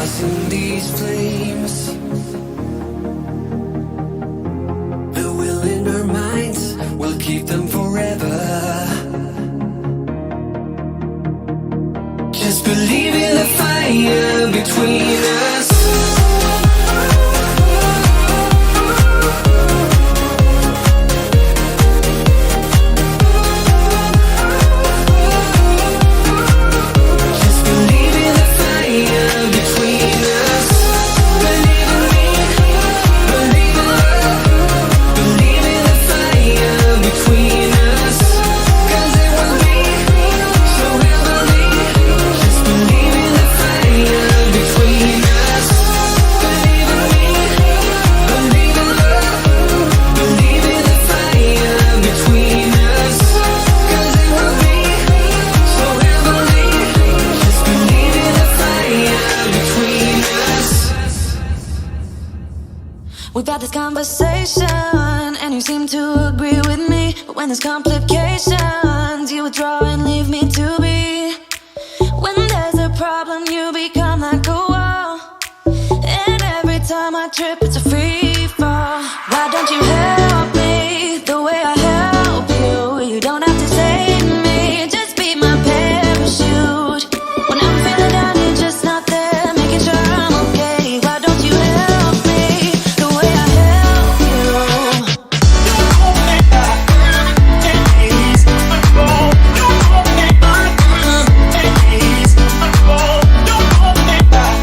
lost in these flames. The will in our minds will keep them forever. Just believe in the fire between us. We've had this conversation, and you seem to agree with me. But when there's complications, you withdraw and leave me to be. When there's a problem, you become like a wall. And every time I trip, it's a free fall. Why don't you help me the way I help you? You don't have to save me, just be my parachute. When I'm feeling down, you're just not there, making sure I'm okay. Why don't you help me the way I help you? Don't hold me back, please. Don't hold me back, please. Don't hold me back,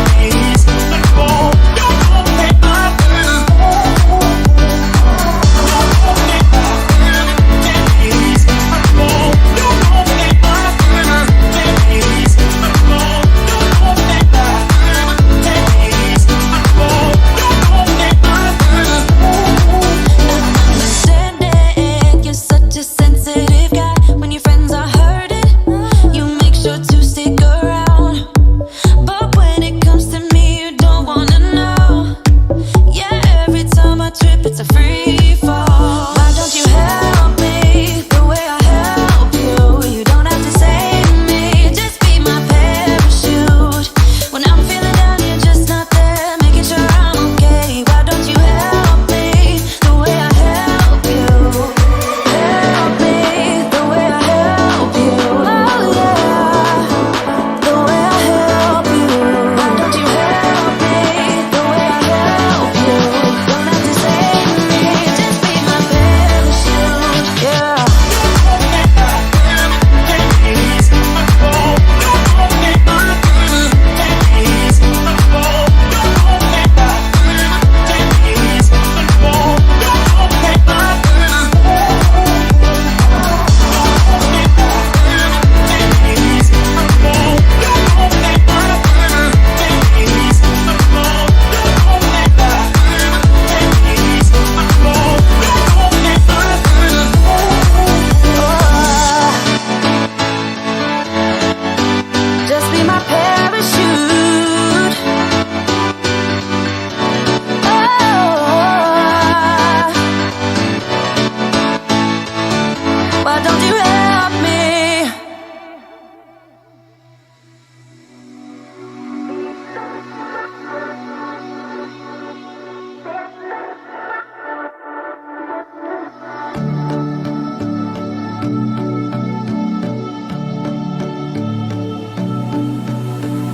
please. Don't hold me back, Understanding you're such a sensitive guy. When your friends are hurting, you make sure to stick around. But when it comes to me, you don't wanna know. Yeah, every time I trip, it's a free fall. Why don't you help me the way I help you? You don't have to save me, just be my parachute. When I'm feeling down, you're just not there, making sure I'm okay. Why don't you help me the way I help you? Help me the way I help you. Oh yeah, the way I help you. Why don't you help me the way I help you? Don't have to save me, just be my parachute. Yeah. Just be my parachute. Oh, why don't you help me?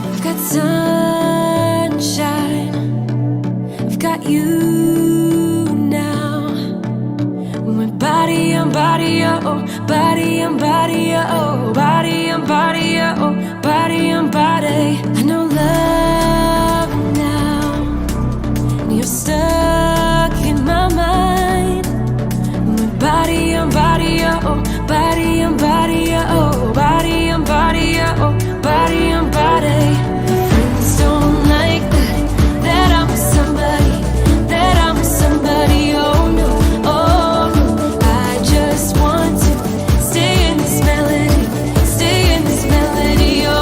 I've got sunshine, I've got you now. When we're body on body, oh, body on body, oh, body on body, oh, body on body. I know love now, and you're stuck in my mind. When we're body on body, oh, body on body, oh, body on body, oh, body on body. Friends don't like that I'm with somebody, that I'm with somebody. Oh no, oh no. I just want to stay in this melody, stay in this melody. Oh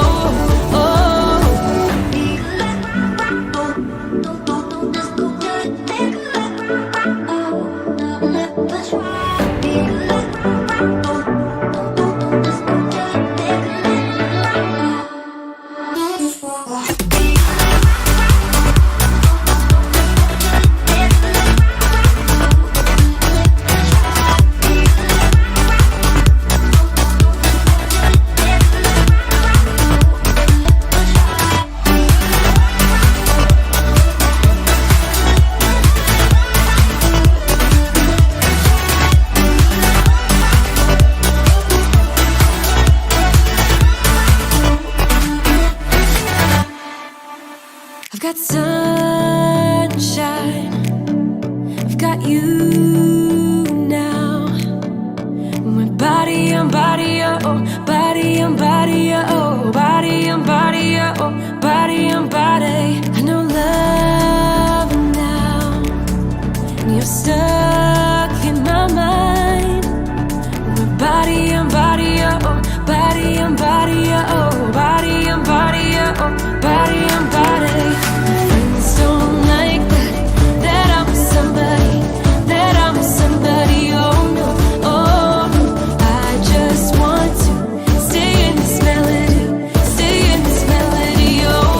got sunshine, I've got you now. We're body on body, oh, body on body, oh, body on body, oh, body on body. I know love now, and you're stuck in my mind. We're body on body, oh, body on body, oh, body on body, oh, body on body. My friends don't like that I'm somebody, that I'm somebody, oh no, oh no. I just want to stay in this melody, stay in this melody, oh,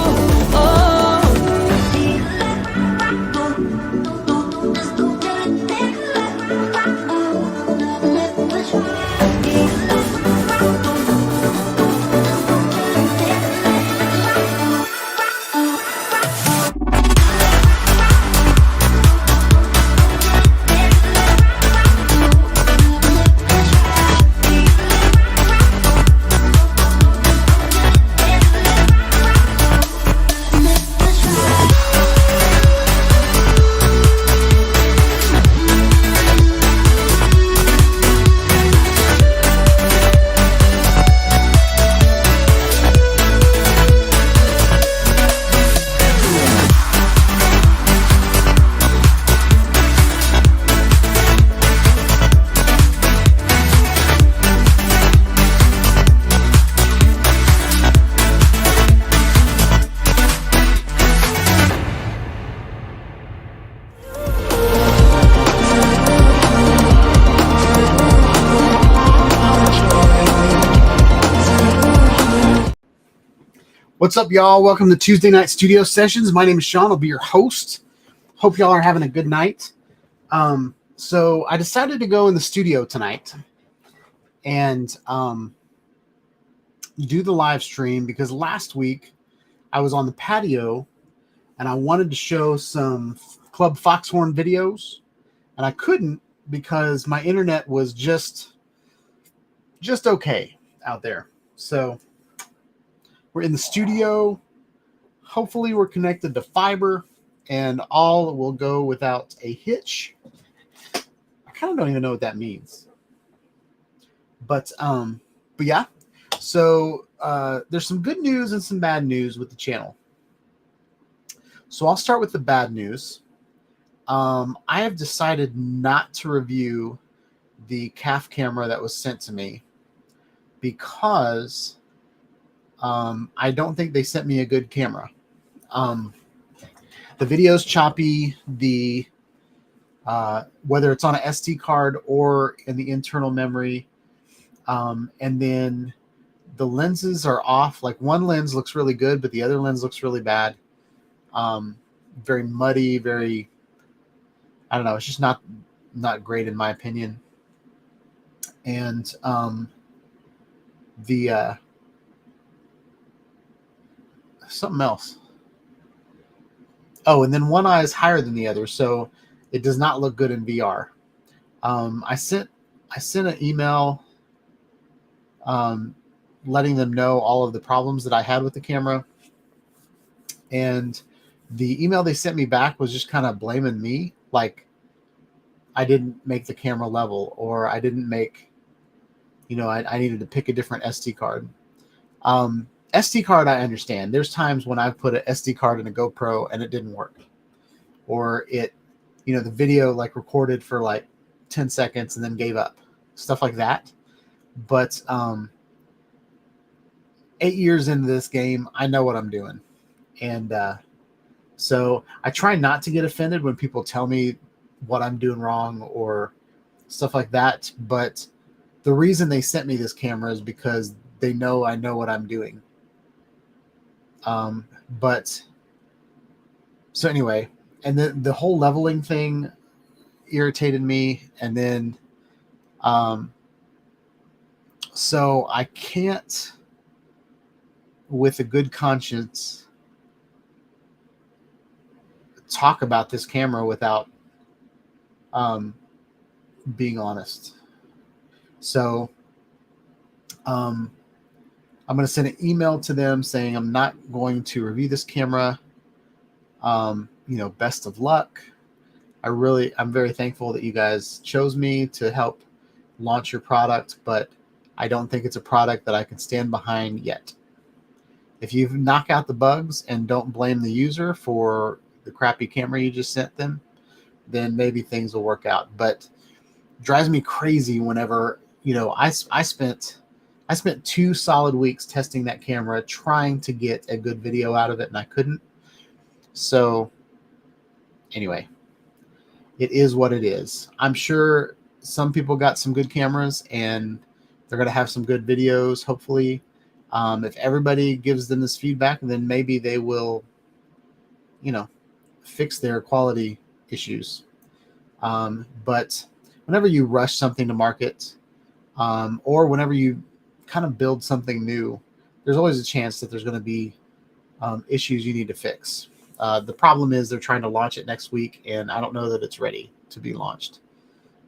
What's up, y'all? Welcome to Tuesday Night Studio Sessions. My name is Sean. I'll be your host. Hope y'all are having a good night. So I decided to go in the studio tonight and do the live stream because last week I was on the patio and I wanted to show some Club Foxhorn videos, and I couldn't because my internet was just okay out there. So we're in the studio. Hopefully we're connected to fiber and all will go without a hitch. I kind of don't even know what that means. But yeah. So there's some good news and some bad news with the channel. So I'll start with the bad news. I have decided not to review the CAF camera that was sent to me because I don't think they sent me a good camera. The video's choppy. The whether it's on an SD card or in the internal memory, and then the lenses are off. Like one lens looks really good, but the other lens looks really bad. Very muddy. Very, I don't know. It's just not great in my opinion. And the something else. Oh, and then one eye is higher than the other, so it does not look good in VR. I sent an email letting them know all of the problems that I had with the camera, and the email they sent me back was just kind of blaming me, like I didn't make the camera level, or I didn't make, I needed to pick a different SD card. SD card, I understand. There's times when I've put an SD card in a GoPro and it didn't work. Or it, the video like recorded for like 10 seconds and then gave up. Stuff like that. But 8 years into this game, I know what I'm doing. And so I try not to get offended when people tell me what I'm doing wrong or stuff like that. But the reason they sent me this camera is because they know I know what I'm doing. But so anyway, and then the whole leveling thing irritated me. And then, so I can't, with a good conscience, talk about this camera without, being honest. So, I'm going to send an email to them saying I'm not going to review this camera Best of luck. I'm very thankful that you guys chose me to help launch your product, but I don't think it's a product that I can stand behind yet. If you knock out the bugs and don't blame the user for the crappy camera you just sent them, then maybe things will work out. But it drives me crazy whenever, I spent 2 solid weeks testing that camera, trying to get a good video out of it, and I couldn't. So anyway, it is what it is. I'm sure some people got some good cameras and they're going to have some good videos, hopefully. If everybody gives them this feedback, then maybe they will, fix their quality issues. But whenever you rush something to market, or whenever you kind of build something new, there's always a chance that there's going to be issues you need to fix. The problem is they're trying to launch it next week, and I don't know that it's ready to be launched.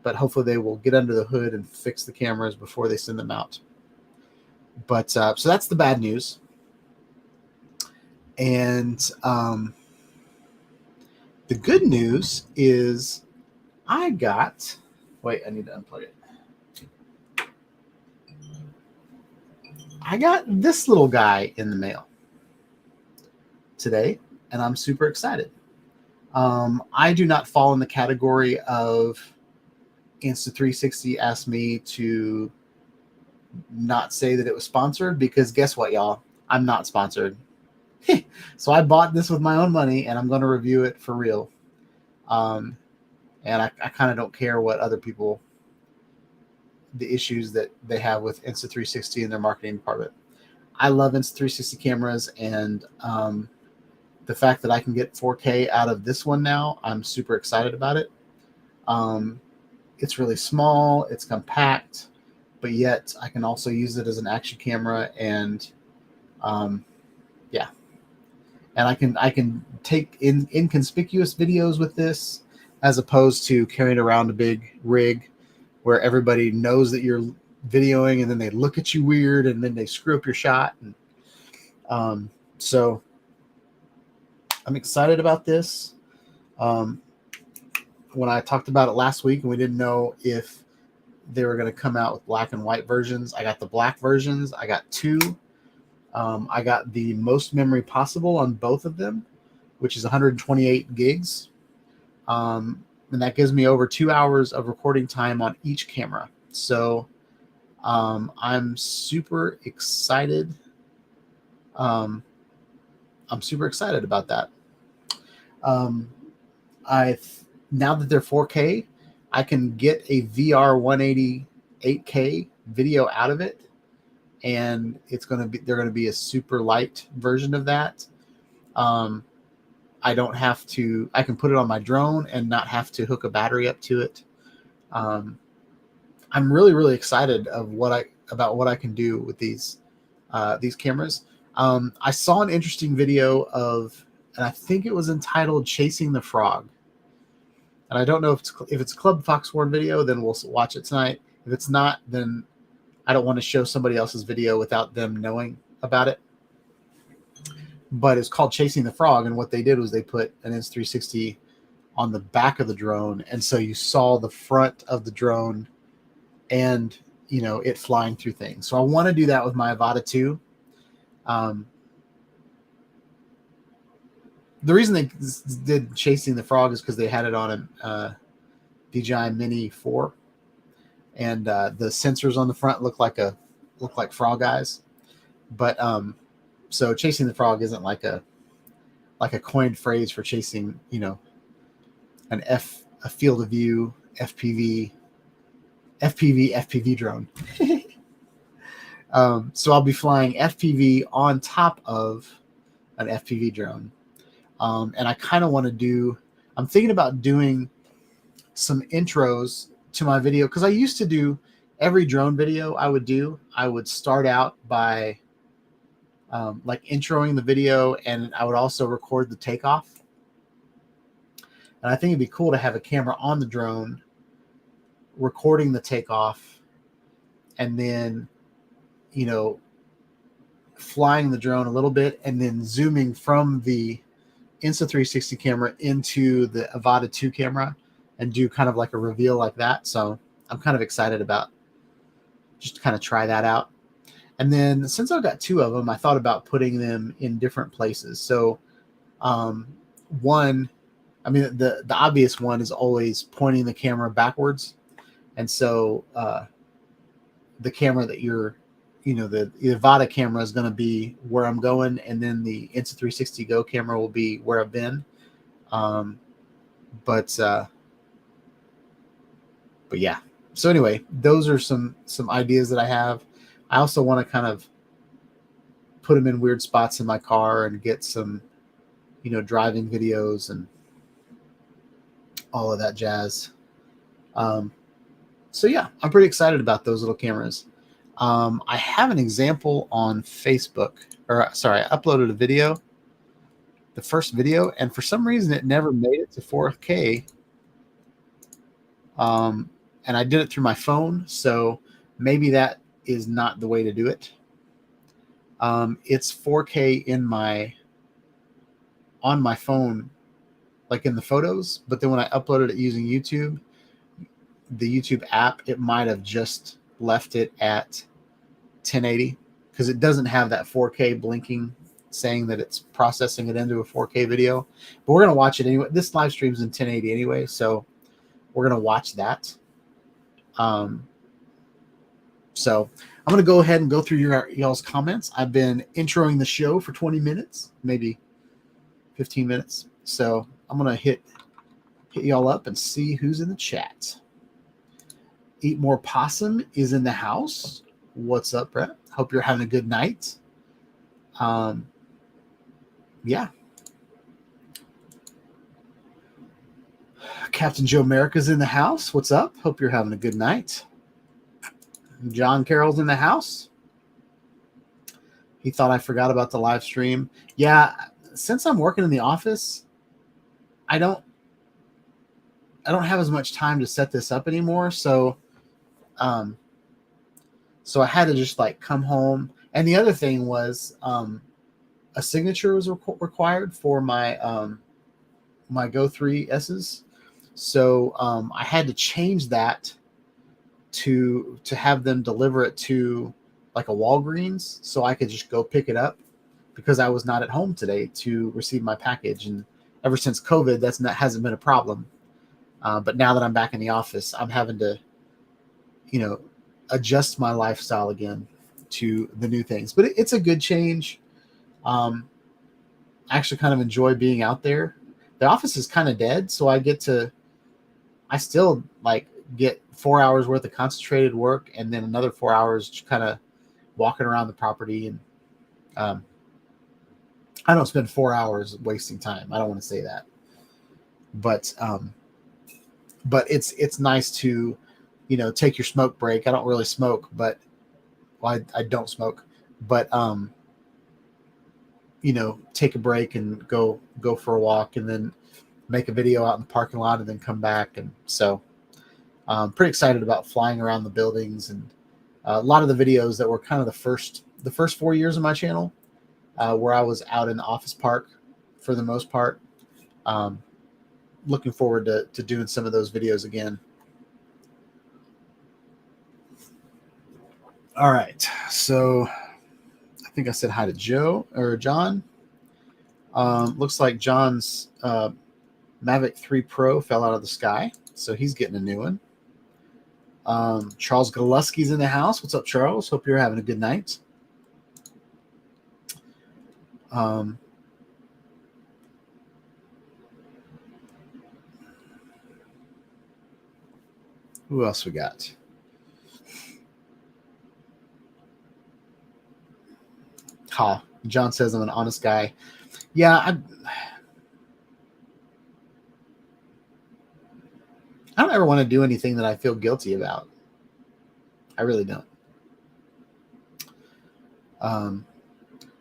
But hopefully they will get under the hood and fix the cameras before they send them out. But so that's the bad news. And the good news is I need to unplug it. I got this little guy in the mail today, and I'm super excited. I do not fall in the category of Insta360 asked me to not say that it was sponsored, because guess what, y'all? I'm not sponsored. So I bought this with my own money, and I'm going to review it for real. And I kind of don't care what other people, the issues that they have with Insta360 in their marketing department. I love Insta360 cameras, and the fact that I can get 4K out of this one now, I'm super excited about it. It's really small, it's compact, but yet I can also use it as an action camera, and and I can take inconspicuous videos with this, as opposed to carrying around a big rig where everybody knows that you're videoing, and then they look at you weird, and then they screw up your shot. And so I'm excited about this. When I talked about it last week and we didn't know if they were going to come out with black and white versions, I got the black versions. I got 2. I got the most memory possible on both of them, which is 128 gigs. And that gives me over 2 hours of recording time on each camera. So I'm super excited. I'm super excited about that. Now that they're 4K, I can get a VR 180 8K video out of it, and they're going to be a super light version of that. I can put it on my drone and not have to hook a battery up to it. I'm really, really excited about what I can do with these cameras. I saw an interesting video and I think it was entitled "Chasing the Frog." And I don't know if it's a Club Foxhorn video, then we'll watch it tonight. If it's not, then I don't want to show somebody else's video without them knowing about it. But it's called "Chasing the Frog," and what they did was they put an Insta360 on the back of the drone, and so you saw the front of the drone and it flying through things. So I want to do that with my Avata 2. The reason they did "Chasing the Frog" is because they had it on a DJI Mini 4, and the sensors on the front look like frog eyes. But so "Chasing the Frog" isn't like a coined phrase for chasing, a field of view FPV drone. So I'll be flying FPV on top of an FPV drone. And I kind of want to I'm thinking about doing some intros to my video, because I used to do every drone video I would start out by introing the video, and I would also record the takeoff. And I think it'd be cool to have a camera on the drone recording the takeoff, and then flying the drone a little bit, and then zooming from the Insta360 camera into the Avata 2 camera and do kind of like a reveal like that. So I'm kind of excited about just to kind of try that out. And then since I've got two of them, I thought about putting them in different places. So one, I mean, the obvious one is always pointing the camera backwards. And so the camera that you're, the Avata camera is going to be where I'm going, and then the Insta360 Go camera will be where I've been. But yeah. So anyway, those are some ideas that I have. I also want to kind of put them in weird spots in my car and get some, driving videos and all of that jazz. So yeah, I'm pretty excited about those little cameras. I have an example on Facebook, or sorry, I uploaded a video, the first video, and for some reason it never made it to 4K. And I did it through my phone, so maybe that is not the way to do it. It's 4K on my phone, like in the photos, but then when I uploaded it using YouTube, the YouTube app, it might have just left it at 1080 because it doesn't have that 4K blinking saying that it's processing it into a 4K video. But we're going to watch it anyway. This live stream's in 1080 anyway, so we're going to watch that. So I'm going to go ahead and go through y'all's comments. I've been introing the show for 20 minutes, maybe 15 minutes. So I'm going to hit y'all up and see who's in the chat. Eat More Possum is in the house. What's up, Brett? Hope you're having a good night. Yeah. Captain Joe America's in the house. What's up? Hope you're having a good night. John Carroll's in the house. He thought I forgot about the live stream. Yeah, since I'm working in the office, I don't have as much time to set this up anymore. So I had to just like come home. And the other thing was a signature was required for my my Go 3S's. So I had to change that to have them deliver it to like a Walgreens so I could just go pick it up because I was not at home today to receive my package. And ever since COVID, that hasn't been a problem. But now that I'm back in the office, I'm having to, adjust my lifestyle again to the new things. But it's a good change. I actually kind of enjoy being out there. The office is kind of dead, so I still like get 4 hours worth of concentrated work and then another 4 hours just kind of walking around the property. And I don't spend 4 hours wasting time. I don't want to say that. But it's nice to, take your smoke break. I don't really smoke, but I don't smoke, but take a break and go for a walk and then make a video out in the parking lot and then come back. And so I'm pretty excited about flying around the buildings. And a lot of the videos that were kind of the first 4 years of my channel, where I was out in the office park for the most part. Looking forward to doing some of those videos again. All right. So I think I said hi to John. Looks like John's Mavic 3 Pro fell out of the sky, so he's getting a new one. Charles Galuski's in the house. What's up, Charles? Hope you're having a good night. Who else we got? John says I'm an honest guy. Yeah, I don't ever want to do anything that I feel guilty about. I really don't.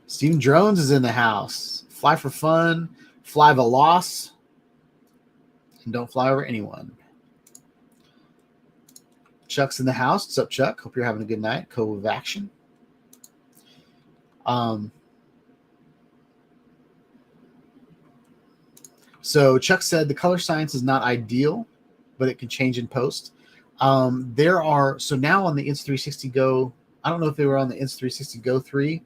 Steven Drones is in the house. Fly for fun, fly the loss, and don't fly over anyone. Chuck's in the house. What's up, Chuck? Hope you're having a good night. Cove of Action. So Chuck said the color science is not ideal, but it can change in post. There are, so now on the Insta360 Go, I don't know if they were on the Insta360 Go 3.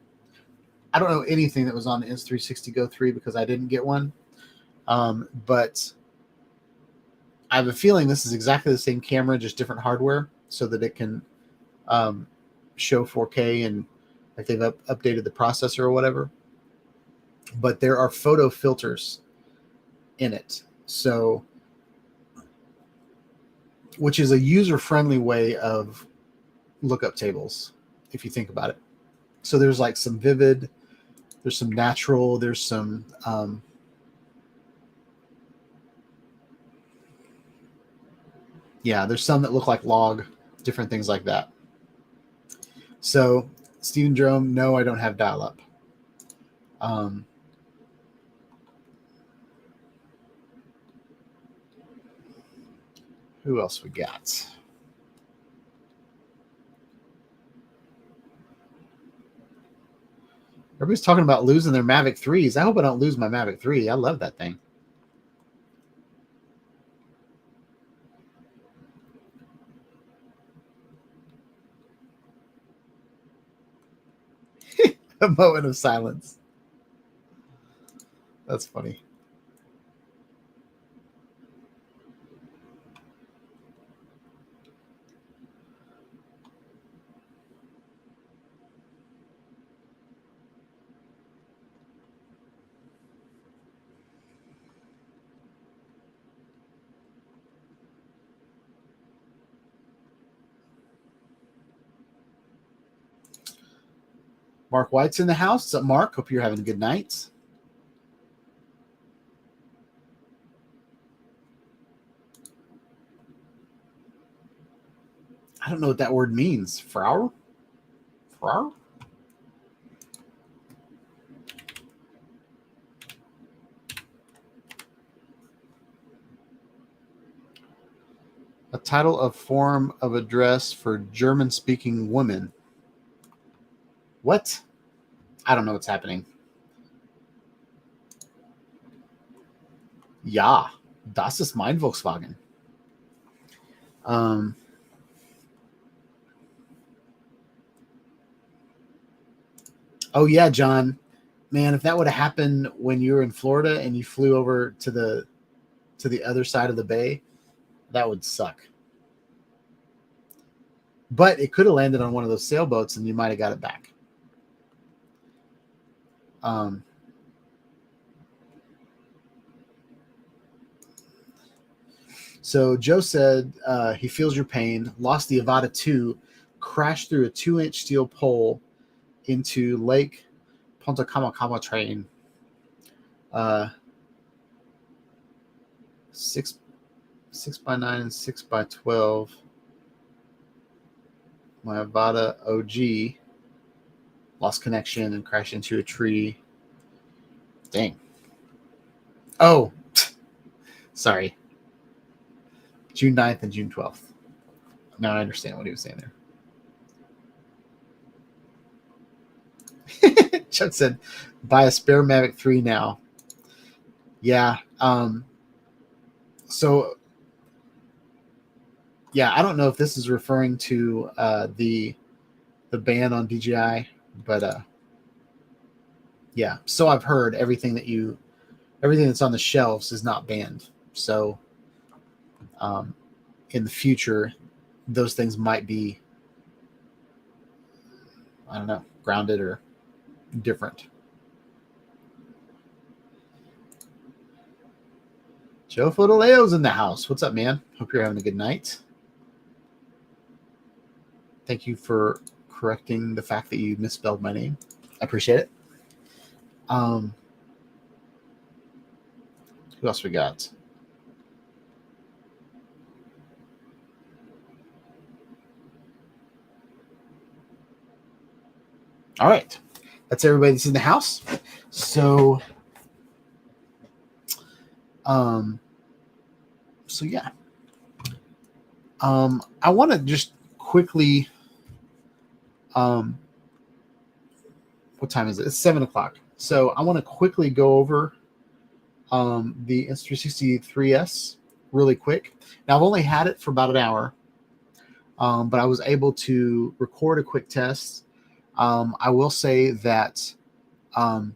I don't know anything that was on the Insta360 Go 3 because I didn't get one. But I have a feeling this is exactly the same camera, just different hardware, so that it can show 4K and like they've updated the processor or whatever. But there are photo filters in it, so which is a user-friendly way of lookup tables, if you think about it. So there's like some vivid, there's some natural, there's some there's some that look like log, different things like that. So Stephen Jerome, no, I don't have dial-up. Who else we got? Everybody's talking about losing their Mavic 3s. I hope I don't lose my Mavic 3. I love that thing. A moment of silence. That's funny. Mark White's in the house. What's up, Mark? Hope you're having a good night. I don't know what that word means. Frau? Frau? A title of form of address for German-speaking women. What? I don't know what's happening. Ja, das ist mein Volkswagen. Oh yeah, John. Man, if that would have happened when you were in Florida and you flew over to the other side of the bay, that would suck. But it could have landed on one of those sailboats and you might have got it back. So Joe said he feels your pain, lost the Avata 2, crashed through a 2-inch steel pole into Lake Ponta Kamakama train. 6x9 and 6x12. My Avata OG lost connection and crashed into a tree. Dang. Oh, sorry. June 9th and June 12th. Now I understand what he was saying there. Chuck said, buy a spare Mavic 3 now. Yeah. So, yeah, I don't know if this is referring to the ban on DJI, but yeah. So I've heard everything that's on the shelves is not banned. So in the future, those things might be, I don't know, grounded or different. Joe Fotolaleo's in the house. What's up, man? Hope you're having a good night. Thank you for correcting the fact that you misspelled my name. I appreciate it. Who else we got? All right. That's everybody that's in the house. So yeah. I want to just quickly, what time is it? It's 7:00. So I want to quickly go over the Insta360 3S really quick. Now, I've only had it for about an hour, but I was able to record a quick test. I will say that I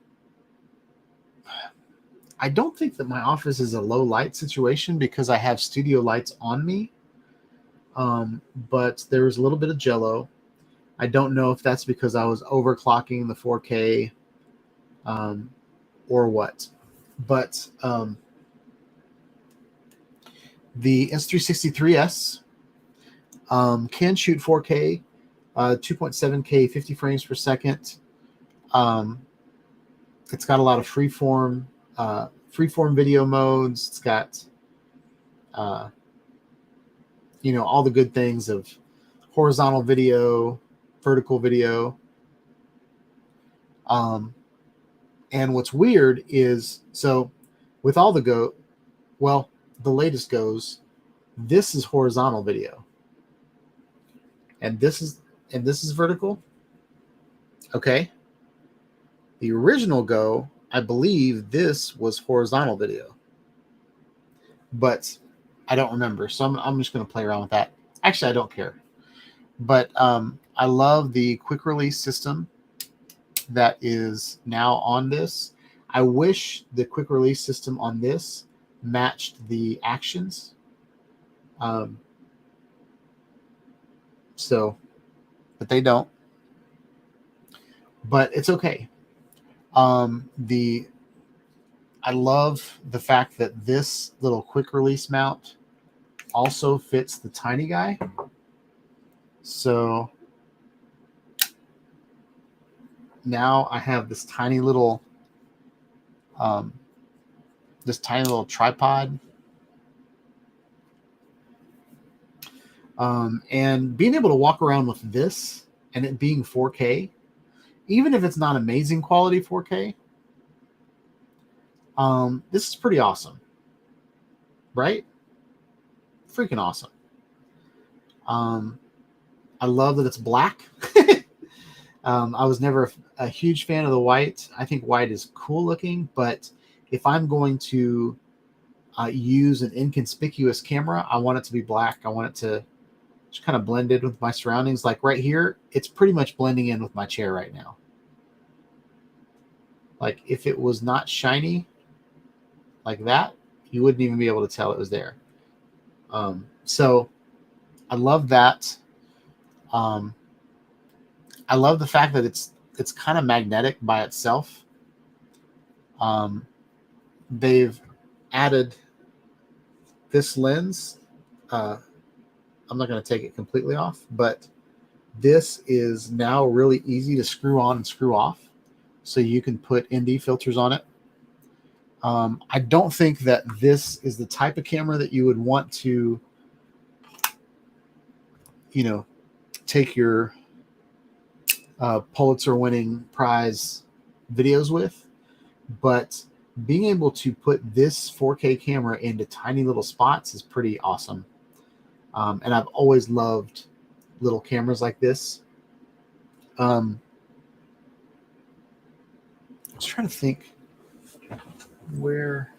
don't think that my office is a low light situation because I have studio lights on me, but there was a little bit of jello. I don't know if that's because I was overclocking the 4K or what. But the Insta360 3S can shoot 4K, 2.7K, 50 frames per second. It's got a lot of freeform video modes. It's got all the good things of horizontal video, vertical video. And what's weird is, so with all the latest Go's, this is horizontal video. And this is vertical. Okay. The original Go, I believe this was horizontal video. But I don't remember. So I'm just going to play around with that. Actually, I don't care. But I love the quick release system that is now on this. I wish the quick release system on this matched the actions. But they don't. But it's okay. I love the fact that this little quick release mount also fits the tiny guy. So now I have this tiny little tripod. And being able to walk around with this and it being 4K, even if it's not amazing quality 4K, this is pretty awesome, right? Freaking awesome. I love that it's black. I was never a huge fan of the white. I think white is cool looking, but if I'm going to use an inconspicuous camera, I want it to be black. I want it to just kind of blend in with my surroundings. Like right here, it's pretty much blending in with my chair right now. Like if it was not shiny like that, you wouldn't even be able to tell it was there. So I love that. I love the fact that it's kind of magnetic by itself. They've added this lens. I'm not going to take it completely off, but this is now really easy to screw on and screw off. So you can put ND filters on it. I don't think that this is the type of camera that you would want to, take your Pulitzer-winning prize videos with. But being able to put this 4K camera into tiny little spots is pretty awesome. And I've always loved little cameras like this. I was trying to think where.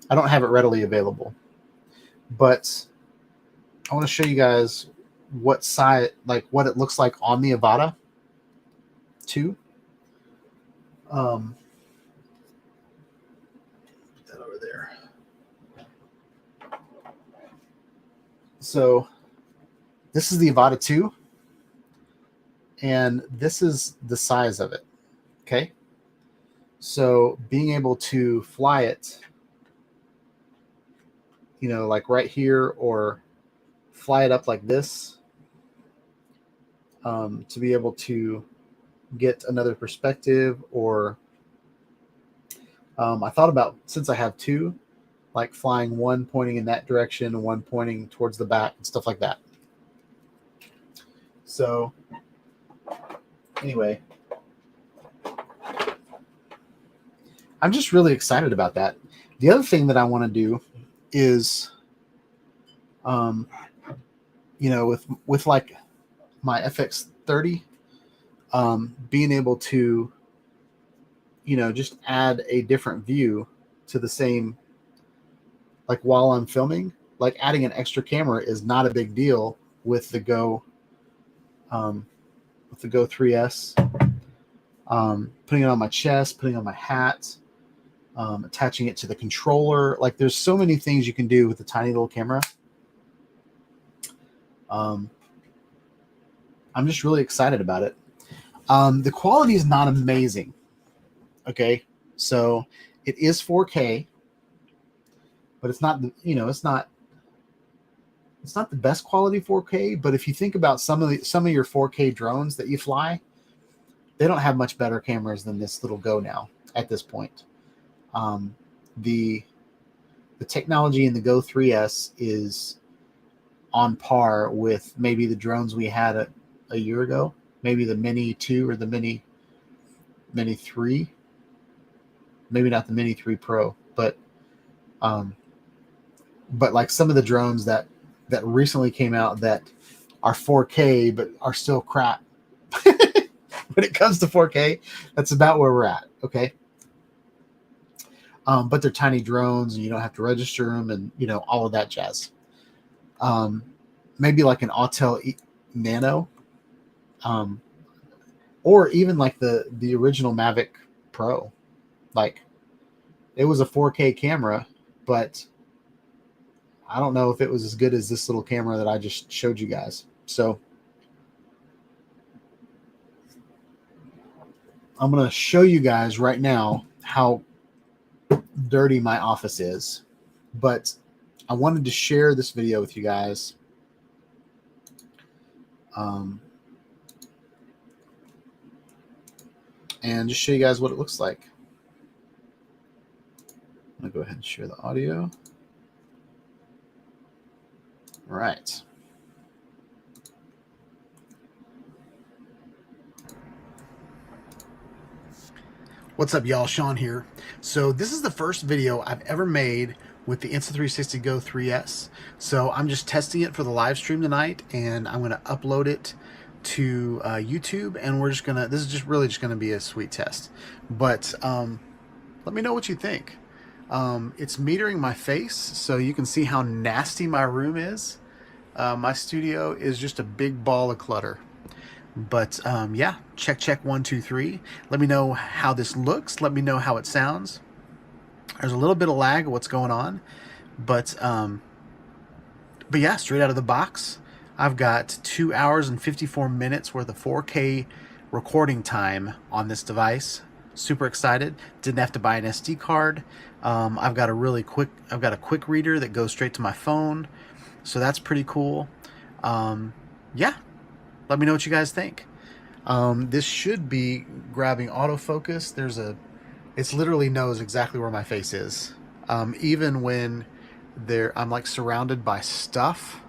I don't have it readily available, but I want to show you guys what size, like what it looks like on the Avata 2. Put that over there. So this is the Avata 2, and this is the size of it. Okay. So being able to fly it, like right here, or fly it up like this, to be able to get another perspective, or I thought about, since I have two, like flying one pointing in that direction and one pointing towards the back and stuff like that. So anyway, I'm just really excited about that. The other thing that I want to do is, with like my 30. Being able to, just add a different view to the same, like while I'm filming, like adding an extra camera is not a big deal with the Go 3S. Putting it on my chest, putting it on my hat, attaching it to the controller. Like there's so many things you can do with a tiny little camera. I'm just really excited about it. The quality is not amazing. Okay, so it is 4K, but it's not, it's not the best quality 4K. But if you think about some of your 4K drones that you fly, they don't have much better cameras than this little Go now at this point. The technology in the Go 3S is on par with maybe the drones we had a year ago, maybe the Mini 2 or the Mini 3, maybe not the Mini 3 Pro, but like some of the drones that recently came out that are 4K but are still crap. When it comes to 4K, that's about where we're at. Okay. But they're tiny drones and you don't have to register them and, all of that jazz. Maybe like an Autel Nano, or even like the original Mavic Pro. Like it was a 4K camera, but I don't know if it was as good as this little camera that I just showed you guys. So I'm going to show you guys right now how dirty my office is, but I wanted to share this video with you guys. And just show you guys what it looks like. I'm going to go ahead and share the audio. All right. What's up, y'all? Sean here. So this is the first video I've ever made with the Insta360 Go 3S. So I'm just testing it for the live stream tonight, and I'm going to upload it to YouTube, and we're just going to, this is just really just going to be a sweet test. But let me know what you think. It's metering my face, so you can see how nasty my room is. My studio is just a big ball of clutter. But yeah, check 1 2 3. Let me know how this looks. Let me know how it sounds. There's a little bit of lag of what's going on, but yeah, straight out of the box, I've got 2 hours and 54 minutes worth of 4K recording time on this device. Super excited. Didn't have to buy an SD card. I've got a quick reader that goes straight to my phone, so that's pretty cool. Yeah. Let me know what you guys think. This should be grabbing autofocus. It literally knows exactly where my face is. Even when I'm like surrounded by stuff,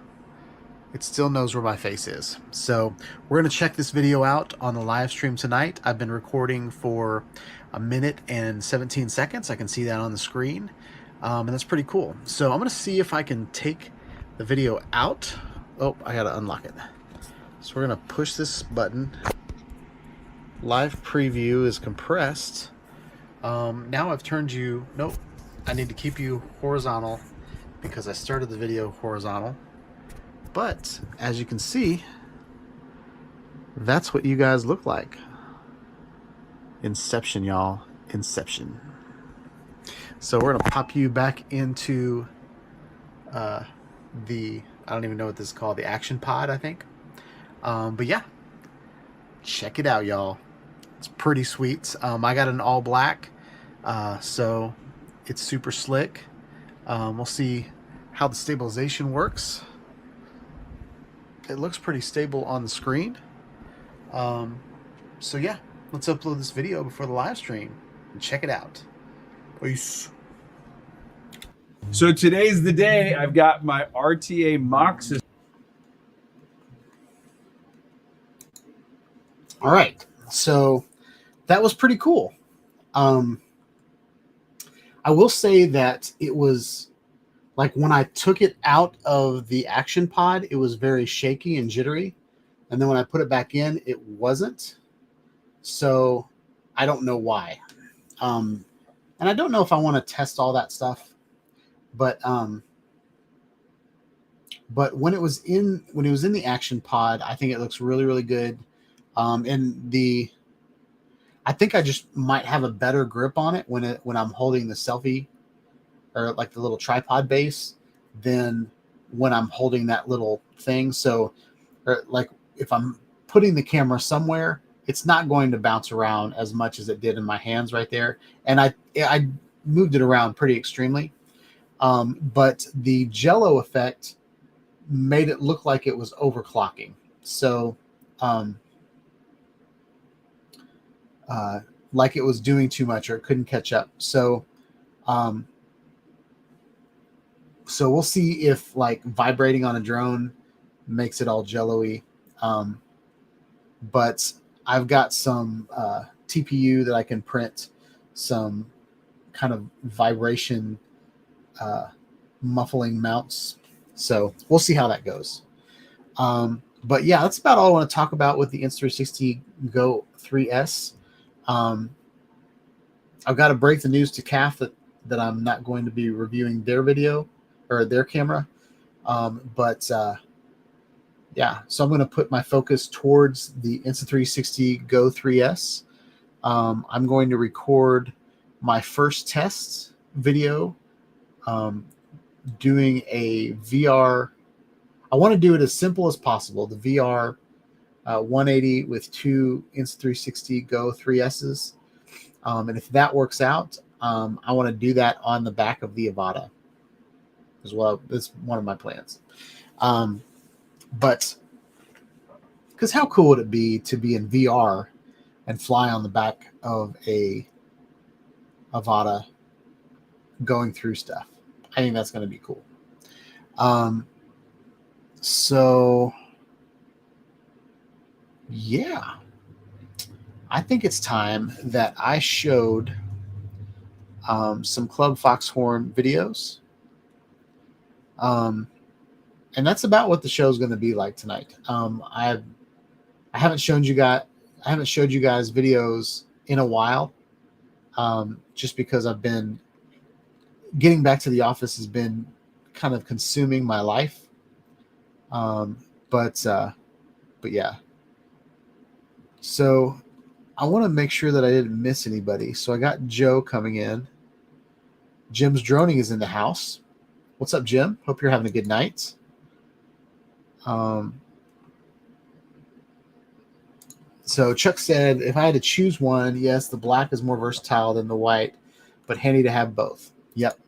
it still knows where my face is. So we're gonna check this video out on the live stream tonight. I've been recording for 1 minute and 17 seconds. I can see that on the screen, and that's pretty cool. So I'm gonna see if I can take the video out. Oh, I gotta unlock it. So we're going to push this button. Live preview is compressed. Now I've turned you... Nope. I need to keep you horizontal because I started the video horizontal. But as you can see, that's what you guys look like. Inception, y'all. Inception. So we're going to pop you back into I don't even know what this is called. The action pod, I think. But yeah, check it out, y'all. It's pretty sweet. I got an all black, so it's super slick. We'll see how the stabilization works. It looks pretty stable on the screen. So yeah, let's upload this video before the live stream and check it out. Peace. So today's the day. I've got my RTA mock system. All right, so that was pretty cool. I will say that it was like when I took it out of the action pod, it was very shaky and jittery. And then when I put it back in, it wasn't. So I don't know why. And I don't know if I want to test all that stuff, but when it was in the action pod, I think it looks really, really good. And I think I just might have a better grip on it when I'm holding the selfie or like the little tripod base than when I'm holding that little thing. So, or like if I'm putting the camera somewhere, it's not going to bounce around as much as it did in my hands right there. And I moved it around pretty extremely. But the jello effect made it look like it was overclocking. So, like it was doing too much or it couldn't catch up. So we'll see if like vibrating on a drone makes it all jello-y. But I've got some TPU that I can print some kind of vibration muffling mounts. So we'll see how that goes. But yeah, that's about all I want to talk about with the Insta360 Go 3S. I've got to break the news to CAF that I'm not going to be reviewing their video or their camera. Yeah, so I'm going to put my focus towards the Insta360 Go 3S. I'm going to record my first test video doing a VR. I want to do it as simple as possible. The VR 180 with two Insta360 Go 3Ss. And if that works out, I want to do that on the back of the Avata as well. That's one of my plans. But because how cool would it be to be in VR and fly on the back of a Avata going through stuff? I think that's going to be cool. So yeah, I think it's time that I showed some Club Foxhorn videos. And that's about what the show is going to be like tonight. I haven't showed you guys videos in a while, just because I've been getting back to the office has been kind of consuming my life. But yeah. So I want to make sure that I didn't miss anybody. So I got Joe coming in. Jim's Droning is in the house. What's up, Jim? Hope you're having a good night. So Chuck said, if I had to choose one, yes, the black is more versatile than the white, but handy to have both. Yep.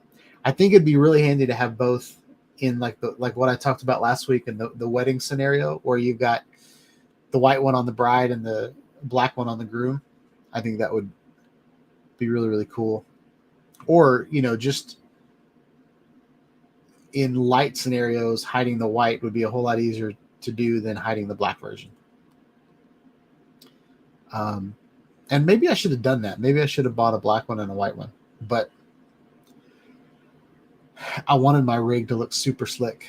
I think it'd be really handy to have both in like what I talked about last week in the wedding scenario where you've got the white one on the bride and the black one on the groom. I think that would be really, really cool. Or, just in light scenarios, hiding the white would be a whole lot easier to do than hiding the black version. And maybe I should have done that. Maybe I should have bought a black one and a white one, but I wanted my rig to look super slick.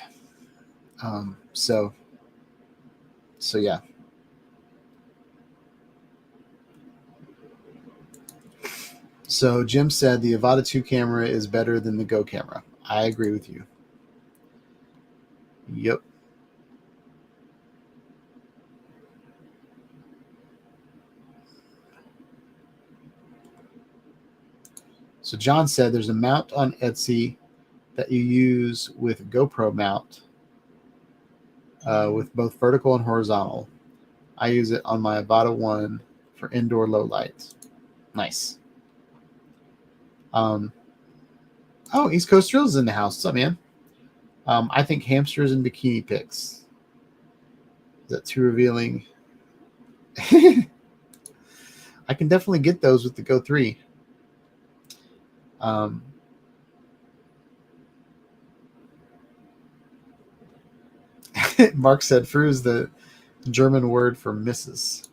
So yeah. So Jim said the Avata 2 camera is better than the Go camera. I agree with you. Yep. So John said there's a mount on Etsy that you use with GoPro mount with both vertical and horizontal. I use it on my Avata 1 for indoor low lights. Nice. Oh, East Coast Drills is in the house. What's up, man? I think hamsters and bikini pics. Is that too revealing? I can definitely get those with the Go 3. Mark said "Fru" is the German word for Mrs.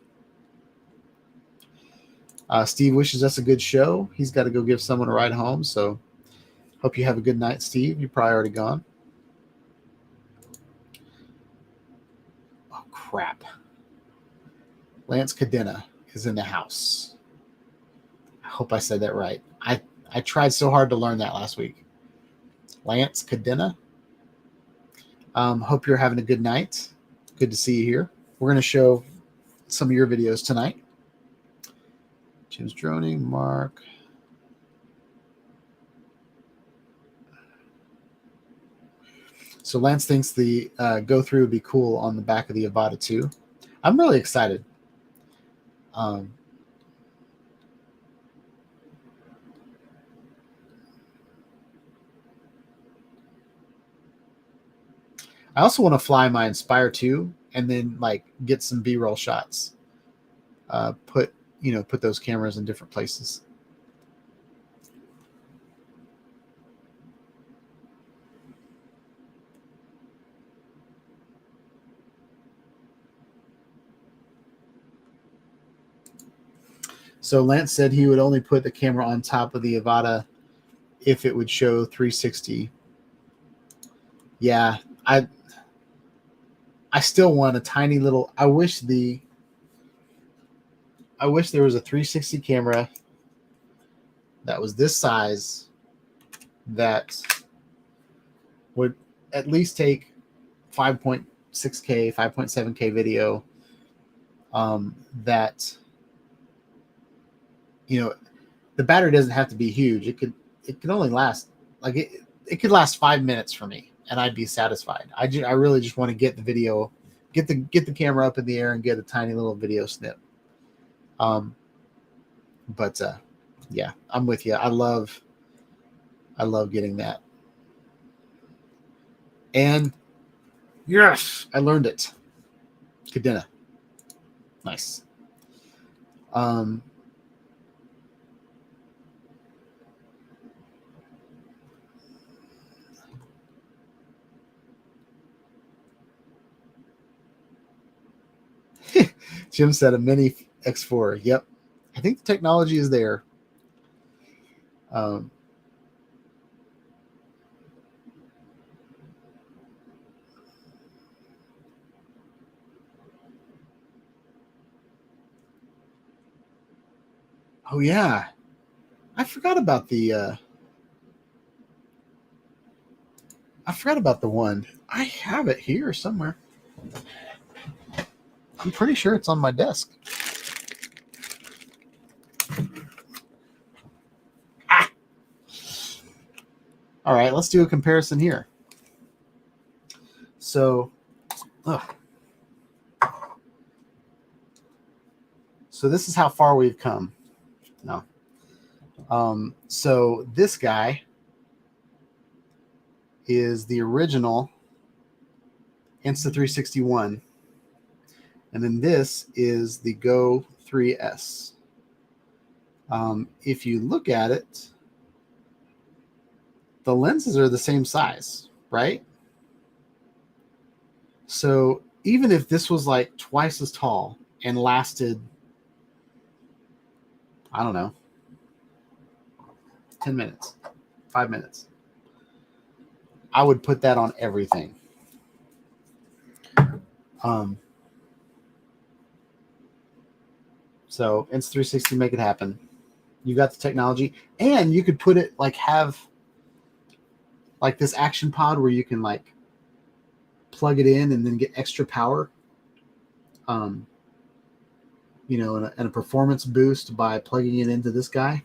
Steve wishes us a good show. He's got to go give someone a ride home, so hope you have a good night, Steve. You're probably already gone. Oh, crap. Lance Cadena is in the house. I hope I said that right. I tried so hard to learn that last week. Lance Cadena. Hope you're having a good night. Good to see you here. We're going to show some of your videos tonight. Jim's droning, Mark. So Lance thinks the go through would be cool on the back of the Avata 2. I'm really excited. I also want to fly my Inspire 2 and then like get some B-roll shots. Put those cameras in different places. So Lance said he would only put the camera on top of the Avata if it would show 360. Yeah, I still want a tiny little. I wish there was a 360 camera that was this size that would at least take 5.6K, 5.7K video. That the battery doesn't have to be huge. It could only last like it could last 5 minutes for me, and I'd be satisfied. I really just want to get the video, get the camera up in the air and get a tiny little video snip. Yeah, I'm with you. I love getting that. And yes, I learned it. Cadena. Nice. Jim said a mini X4. Yep. I think the technology is there. Oh yeah. I forgot about the one. I have it here somewhere. I'm pretty sure it's on my desk. All right, let's do a comparison here. So, so this is how far we've come. No. So this guy is the original Insta361. And then this is the Go 3S. If you look at it, the lenses are the same size, right? So even if this was like twice as tall and lasted, I don't know, 10 minutes, 5 minutes, I would put that on everything. So Insta360, make it happen. You got the technology, and you could put it like have like this action pod where you can like plug it in and then get extra power. And a performance boost by plugging it into this guy.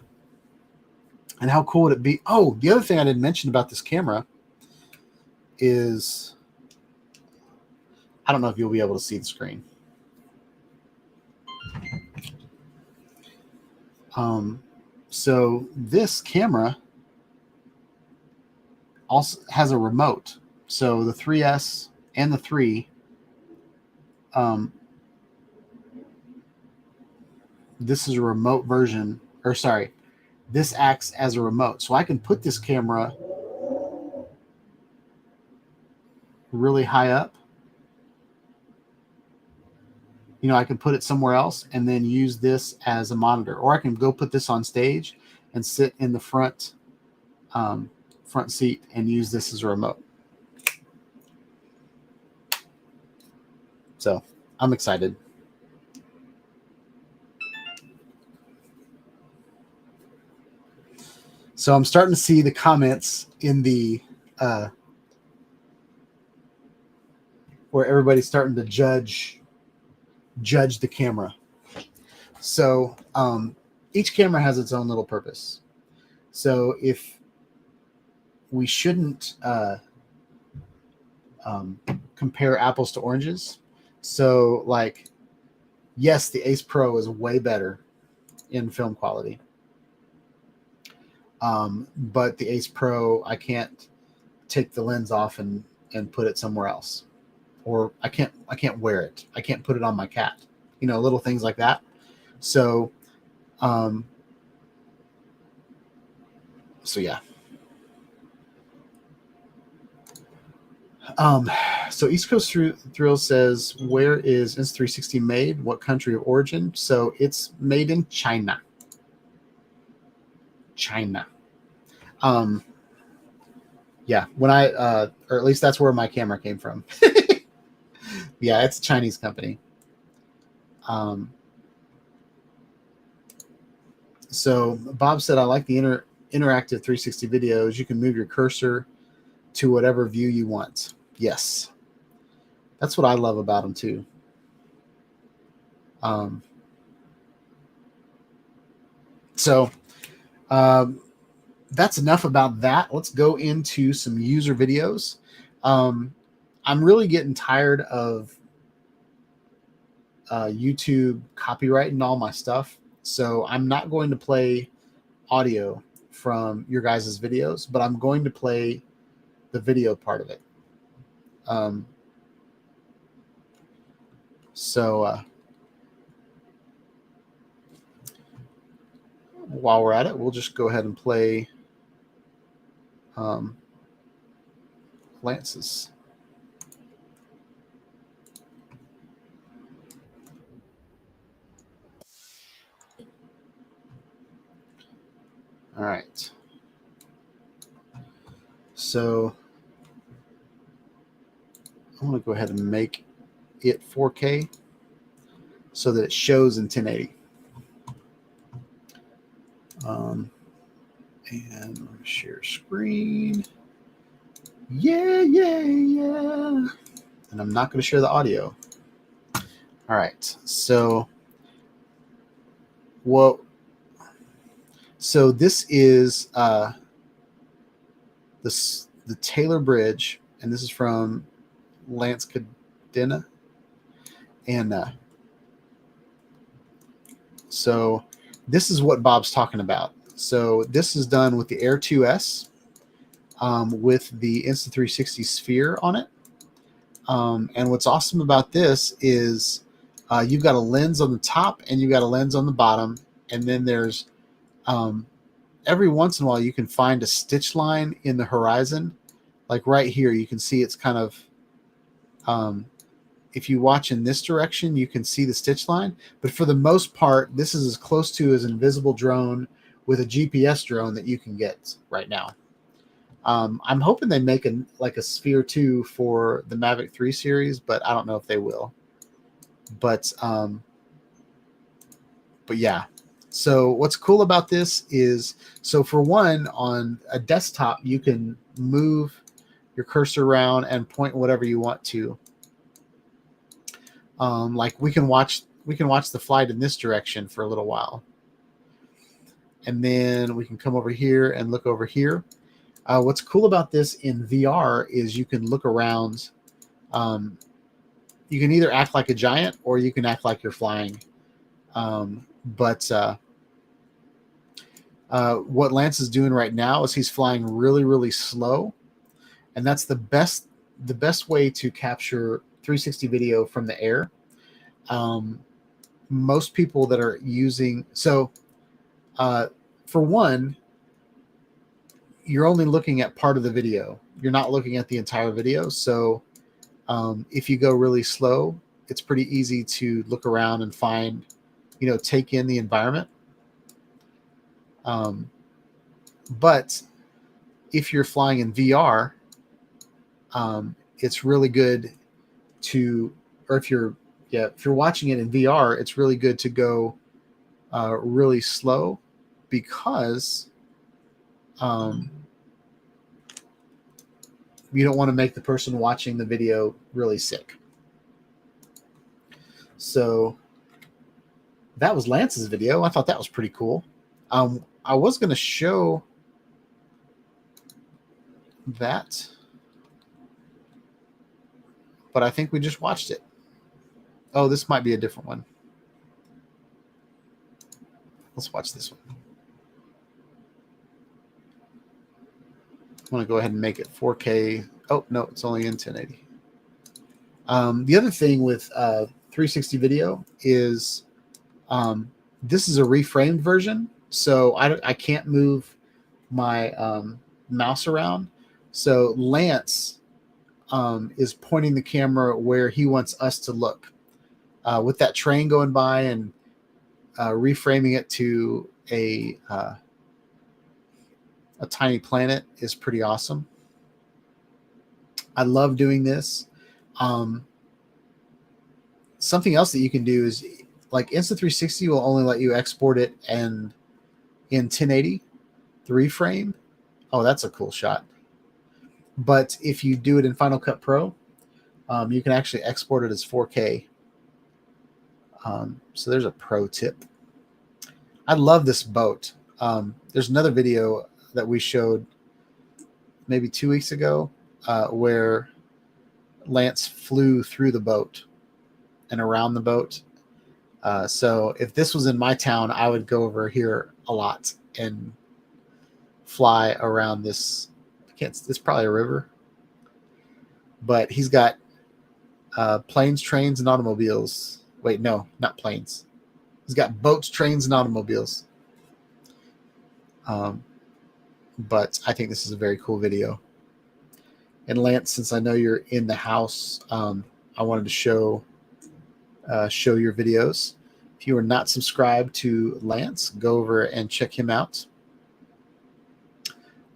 And how cool would it be? Oh, the other thing I didn't mention about this camera is, I don't know if you'll be able to see the screen. So this camera also has a remote. So the 3S and the 3, this is a remote version, or sorry, this acts as a remote. So I can put this camera really high up. I can put it somewhere else and then use this as a monitor, or I can go put this on stage and sit in the front seat and use this as a remote. So I'm excited. So I'm starting to see the comments in the where everybody's starting to judge the camera. So each camera has its own little purpose. So if we shouldn't compare apples to oranges. So like, yes, the Ace Pro is way better in film quality. But the Ace Pro, I can't take the lens off and put it somewhere else. Or I can't wear it. I can't put it on my cat. You know, little things like that. So yeah. So East Coast Thrill says, where is Insta360 made? What country of origin? So it's made in China. Yeah, when or at least that's where my camera came from. Yeah, it's a Chinese company. So Bob said, I like the interactive 360 videos. You can move your cursor to whatever view you want. Yes. That's what I love about them too. So that's enough about that. Let's go into some user videos. I'm really getting tired of YouTube copyrighting all my stuff. So I'm not going to play audio from your guys' videos, but I'm going to play the video part of it. So while we're at it, we'll just go ahead and play Lance's. All right. So I'm going to go ahead and make it 4K so that it shows in 1080. And share screen. Yeah. And I'm not going to share the audio. All right. So this is the Taylor Bridge, and this is from Lance Cadena. And so this is what Bob's talking about. So this is done with the Air 2S with the Insta360 Sphere on it. And what's awesome about this is you've got a lens on the top and you've got a lens on the bottom. And then there's every once in a while you can find a stitch line in the horizon. Like right here, you can see it's kind of, if you watch in this direction, you can see the stitch line. But for the most part, this is as close to as an invisible drone with a GPS drone that you can get right now. I'm hoping they make a Sphere 2 for the Mavic 3 series, but I don't know if they will. But yeah. So what's cool about this is, so for one, on a desktop, you can move your cursor around and point whatever you want to. Like we can watch the flight in this direction for a little while. And then we can come over here and look over here. What's cool about this in VR is you can look around. You can either act like a giant or you can act like you're flying. But what Lance is doing right now is he's flying really, really slow. And that's the best way to capture 360 video from the air. Most people that are using, so for one, you're only looking at part of the video. You're not looking at the entire video. So if you go really slow, it's pretty easy to look around and find, take in the environment. But if you're flying in VR, it's really good to, or if you're watching it in VR, it's really good to go really slow, because you don't want to make the person watching the video really sick. So that was Lance's video. I thought that was pretty cool. I was going to show that, but I think we just watched it. Oh, this might be a different one. Let's watch this one. I'm going to go ahead and make it 4K. Oh, no, it's only in 1080. The other thing with 360 video is this is a reframed version, so I can't move my mouse around. So Lance is pointing the camera where he wants us to look. With that train going by and reframing it to a tiny planet is pretty awesome. I love doing this. Something else that you can do is, like, Insta360 will only let you export it and in 1080, the reframe. Oh, that's a cool shot. But if you do it in Final Cut Pro, you can actually export it as 4K. So there's a pro tip. I love this boat. There's another video that we showed maybe 2 weeks ago where Lance flew through the boat and around the boat. So if this was in my town, I would go over here a lot and fly around this. It's probably a river, but he's got planes, trains, and automobiles. Wait, no, not planes. He's got boats, trains, and automobiles. But I think this is a very cool video. And Lance, since I know you're in the house, I wanted to show your videos. If you are not subscribed to Lance, go over and check him out.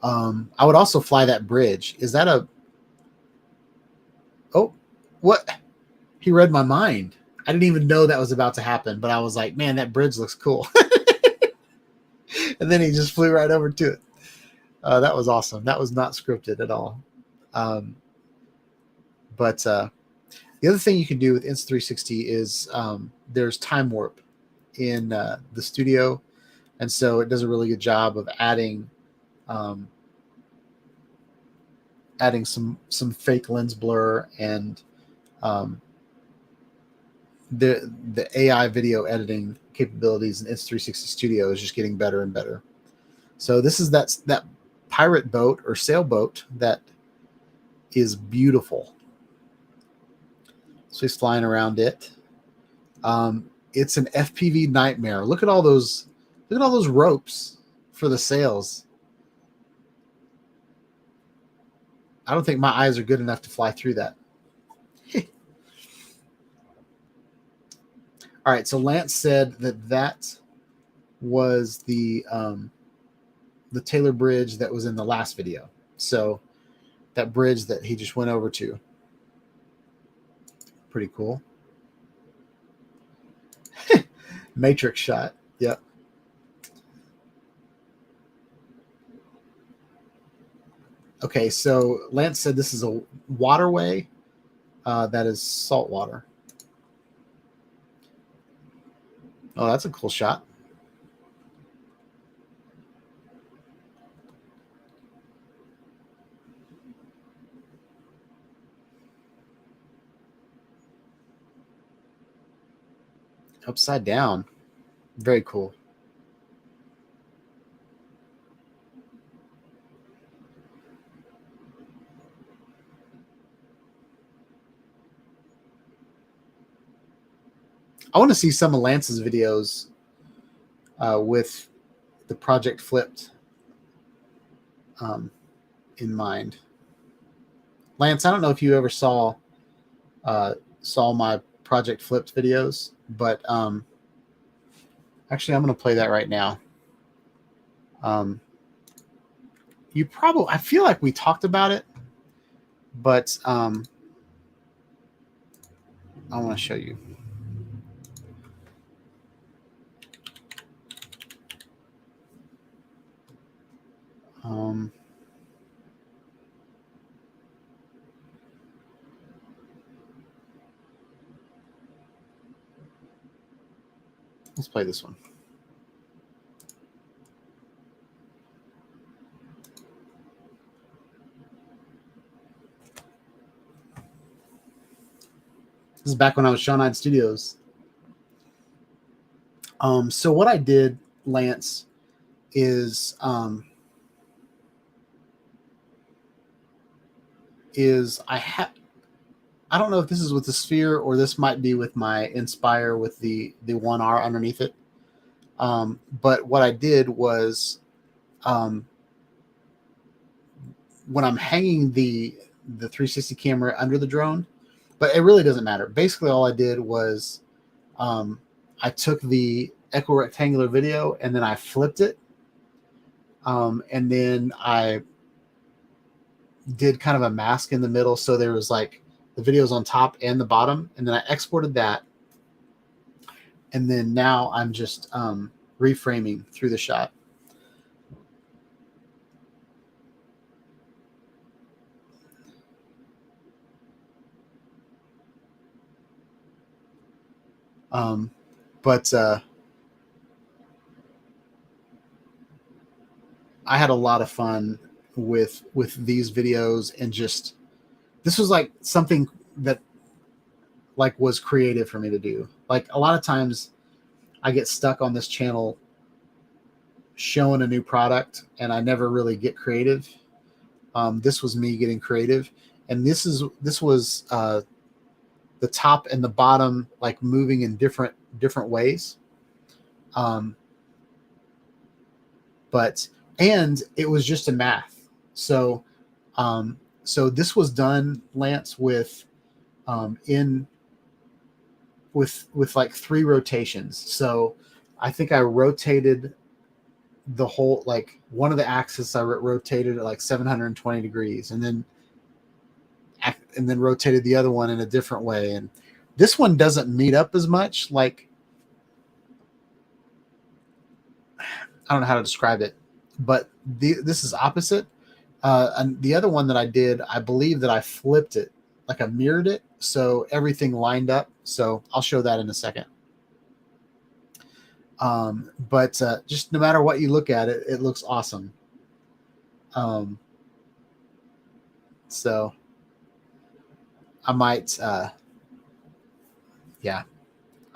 I would also fly that bridge. Is that a... Oh, what? He read my mind. I didn't even know that was about to happen, but I was like, man, that bridge looks cool. And then he just flew right over to it. That was awesome. That was not scripted at all. But the other thing you can do with Insta360 is there's time warp in the studio. And so it does a really good job of adding some fake lens blur, and the AI video editing capabilities in Insta360 Studio is just getting better and better. So this is that pirate boat or sailboat that is beautiful. So he's flying around it. It's an FPV nightmare. Look at all those ropes for the sails. I don't think my eyes are good enough to fly through that. All right, so Lance said that was the Taylor Bridge that was in the last video. So that bridge that he just went over to. Pretty cool. Matrix shot. Yep. Okay, so Lance said this is a waterway that is salt water. Oh, that's a cool shot. Upside down. Very cool. I want to see some of Lance's videos with the project flipped in mind. Lance, I don't know if you ever saw my project flipped videos, but actually I'm going to play that right now. I feel like we talked about it, but I want to show you. Let's play this one. This is back when I was Shawnide Studios. So what I did, Lance, is I don't know if this is with the sphere or this might be with my Inspire with the 1R underneath it. But what I did was when I'm hanging the 360 camera under the drone, but it really doesn't matter. Basically, all I did was I took the equirectangular video and then I flipped it. And then I did kind of a mask in the middle. So there was like the videos on top and the bottom. And then I exported that. And then now I'm just reframing through the shot. But I had a lot of fun with these videos, and just this was like something that like was creative for me to do. Like a lot of times I get stuck on this channel showing a new product and I never really get creative. This was me getting creative, and this was the top and the bottom like moving in different ways. And it was just a math. So so this was done, Lance, with like 3 rotations. So I think I rotated the whole, like one of the axes I rotated at like 720 degrees, and then rotated the other one in a different way. And this one doesn't meet up as much. Like, I don't know how to describe it, but this is opposite. And the other one that I did, I believe that I flipped it, like I mirrored it, so everything lined up. So I'll show that in a second. But just no matter what you look at it, it looks awesome. So I might, I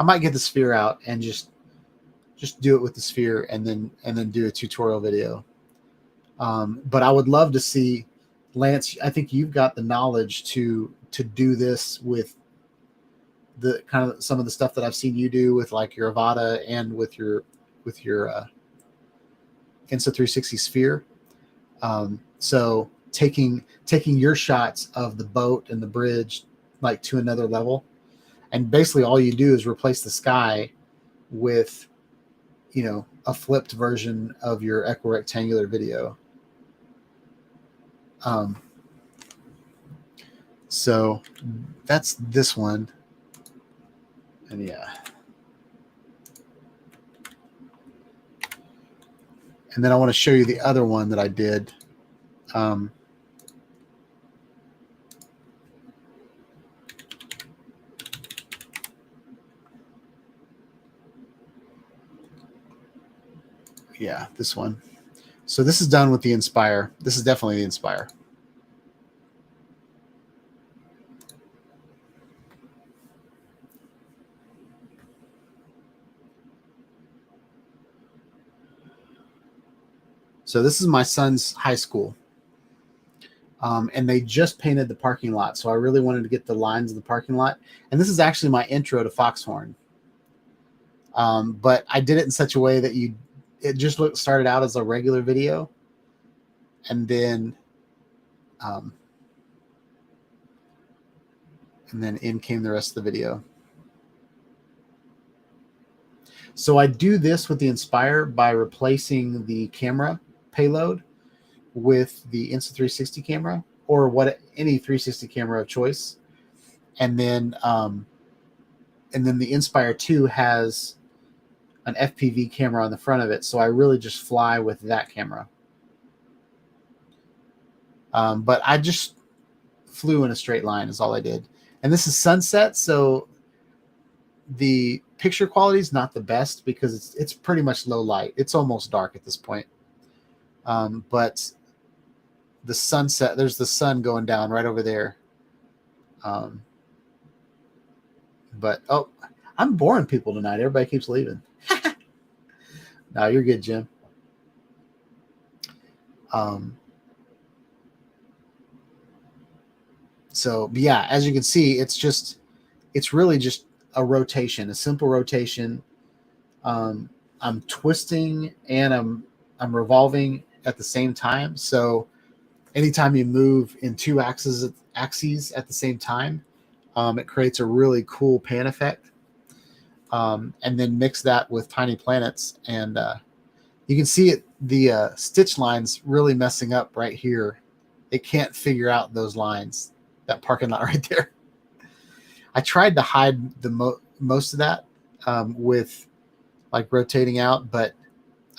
might get the sphere out and just do it with the sphere, and then do a tutorial video. But I would love to see, Lance, I think you've got the knowledge to do this with the kind of some of the stuff that I've seen you do with like your Avata and with your Insta360 sphere. So taking your shots of the boat and the bridge like to another level, and basically all you do is replace the sky with, you know, a flipped version of your equirectangular video. So that's this one. And yeah. And then I want to show you the other one that I did. Yeah, this one. So this is done with the Inspire. This is definitely the Inspire. So this is my son's high school. And they just painted the parking lot. So I really wanted to get the lines of the parking lot. And this is actually my intro to Foxhorn. But I did it in such a way that it just started out as a regular video. And then in came the rest of the video. So I do this with the Inspire by replacing the camera payload with the Insta360 camera, or any 360 camera of choice. And then the Inspire 2 has an FPV camera on the front of it. So I really just fly with that camera. But I just flew in a straight line is all I did. And this is sunset. So the picture quality is not the best because it's pretty much low light. It's almost dark at this point. But the sunset, there's the sun going down right over there. But oh, I'm boring people tonight. Everybody keeps leaving. No, you're good, Jim. So yeah, as you can see, it's really just a rotation, a simple rotation. I'm twisting and I'm revolving at the same time. So anytime you move in two axes at the same time, it creates a really cool pan effect. And then mix that with tiny planets, and you can see it. The stitch line's really messing up right here. It can't figure out those lines. That parking lot right there. I tried to hide the most of that with like rotating out, but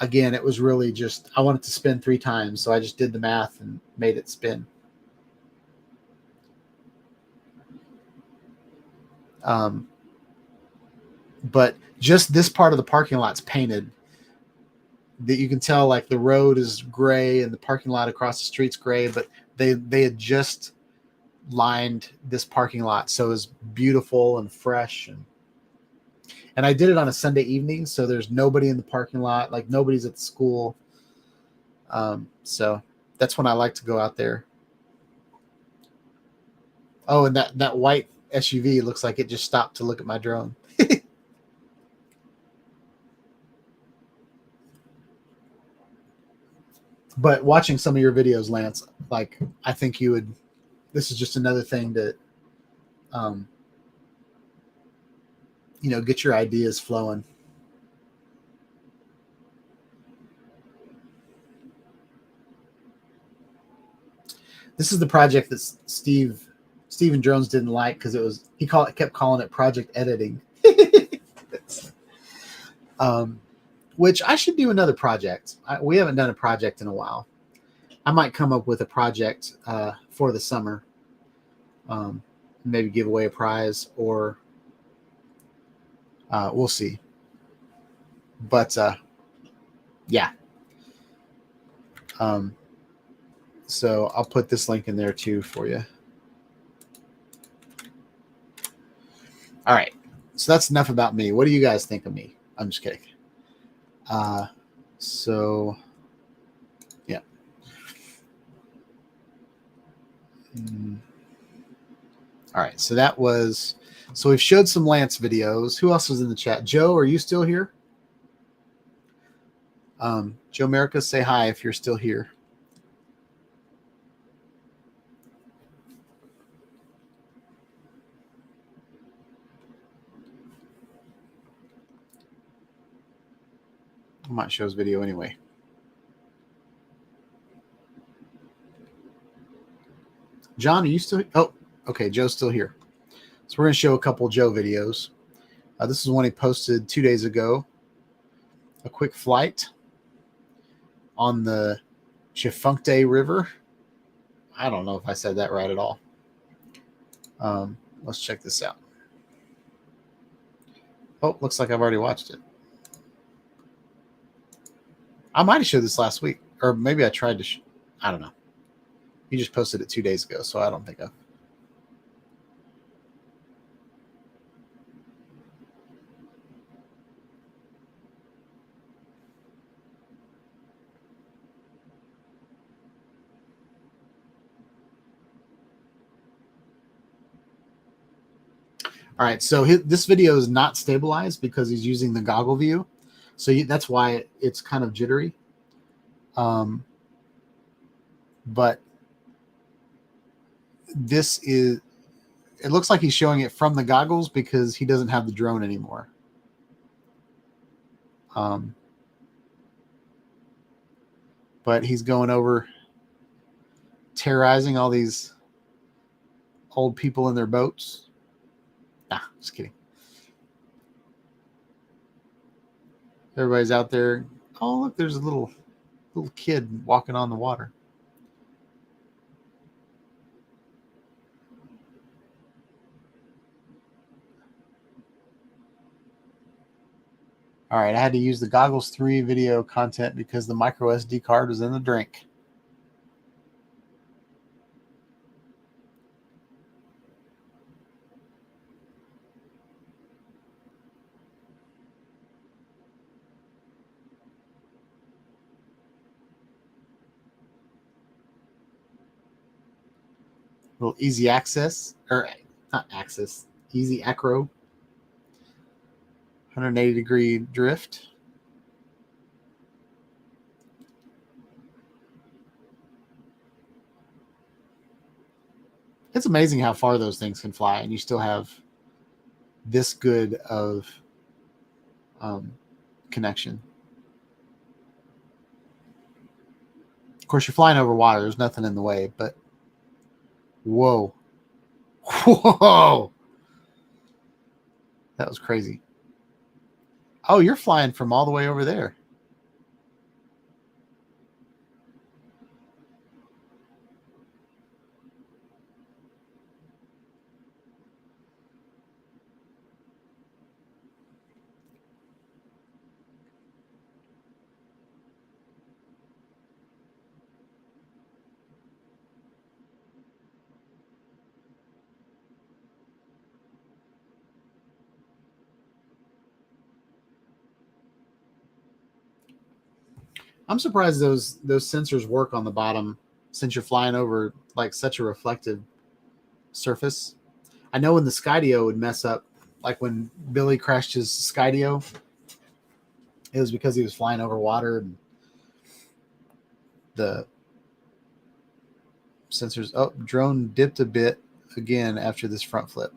again, it was really just I wanted to spin 3 times, so I just did the math and made it spin. But just this part of the parking lot's painted. That you can tell, like the road is gray and the parking lot across the street's gray, but they had just lined this parking lot, so it was beautiful and fresh. And I did it on a Sunday evening, so there's nobody in the parking lot, like nobody's at the school. So that's when I like to go out there. Oh, and that white SUV looks like it just stopped to look at my drone. But watching some of your videos, Lance, like I think you would. This is just another thing to, get your ideas flowing. This is the project that Steven Drones didn't like because he kept calling it project editing. Which I should do another project. We haven't done a project in a while. I might come up with a project for the summer. Maybe give away a prize, or we'll see. But yeah. So I'll put this link in there too for you. All right. So that's enough about me. What do you guys think of me? I'm just kidding. So yeah. All right. So we've showed some Lance videos. Who else was in the chat? Joe, are you still here? Joe America, say hi if you're still here. I might show his video anyway. John, are you still? Oh, okay. Joe's still here. So we're going to show a couple Joe videos. This is one he posted 2 days ago. A quick flight on the Chifuncte River. I don't know if I said that right at all. Let's check this out. Oh, looks like I've already watched it. I might have showed this last week, or maybe I tried to. I don't know. He just posted it 2 days ago, so I don't think I've. All right, so this video is not stabilized because he's using the goggle view. So that's why it's kind of jittery. But it looks like he's showing it from the goggles because he doesn't have the drone anymore. But he's going over terrorizing all these old people in their boats. Nah, just kidding. Everybody's out there. Oh, look, there's a little kid walking on the water. All right, I had to use the Goggles 3 video content because the micro SD card was in the drink. Little easy access, or not access, easy acro. 180-degree drift. It's amazing how far those things can fly, and you still have this good of connection. Of course, you're flying over water. There's nothing in the way, but whoa. Whoa. That was crazy. Oh, you're flying from all the way over there. I'm surprised those sensors work on the bottom since you're flying over like such a reflective surface. I know when the Skydio would mess up, like when Billy crashed his Skydio, it was because he was flying over water and the sensors. Oh, drone dipped a bit again after this front flip.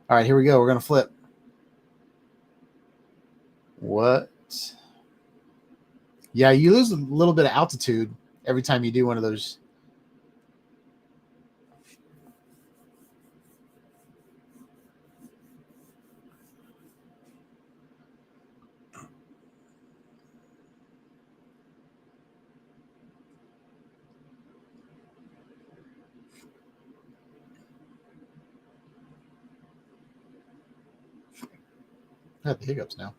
All right, here we go. We're going to flip. What? Yeah, you lose a little bit of altitude every time you do one of those. I have the hiccups now.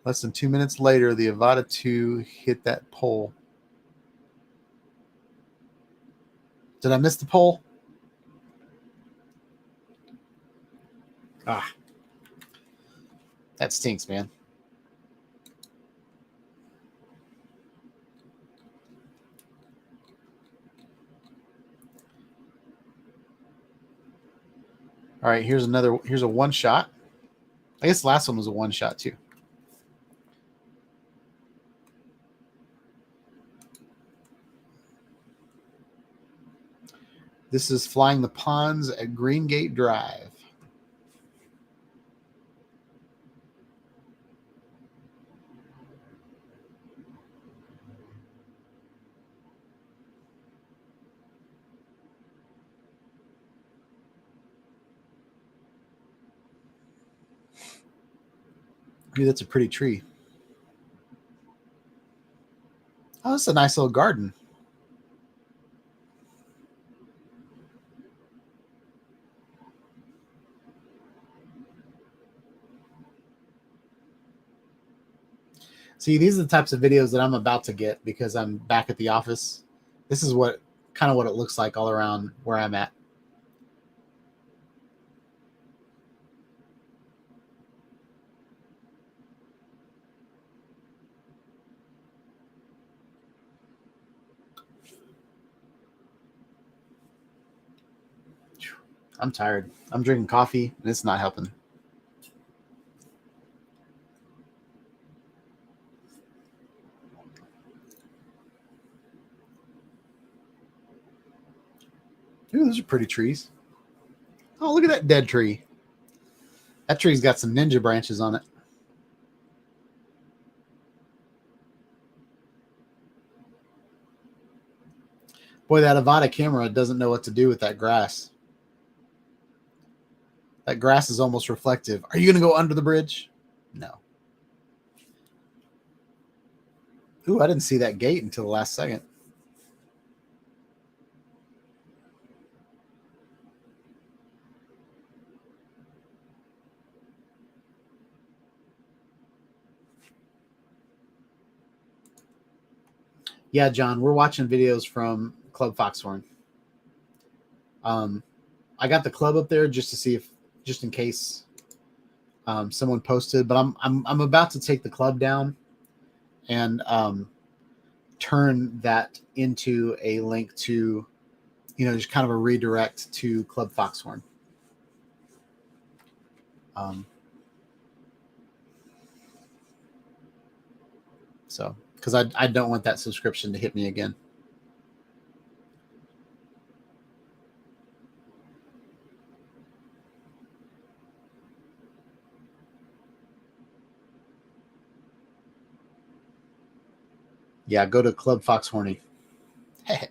Less than 2 minutes later, the Avata 2 hit that pole. Did I miss the pole? Ah. That stinks, man. All right, here's a one shot. I guess the last one was a one shot too. This is flying the ponds at Greengate Drive. Dude, that's a pretty tree. Oh, that's a nice little garden. See, these are the types of videos that I'm about to get because I'm back at the office. This is what it looks like all around where I'm at. I'm tired. I'm drinking coffee and it's not helping. Ooh, those are pretty trees. Oh, look at that dead tree. That tree's got some ninja branches on it. Boy, that Avata camera doesn't know what to do with that grass. That grass is almost reflective. Are you going to go under the bridge? No. Ooh, I didn't see that gate until the last second. Yeah, John, we're watching videos from Club Foxhorn. I got the club up there just to see if, just in case someone posted, but I'm about to take the club down and turn that into a link to, just kind of a redirect to Club Foxhorn. So, because I don't want that subscription to hit me again. Yeah, go to Club Foxhorny. I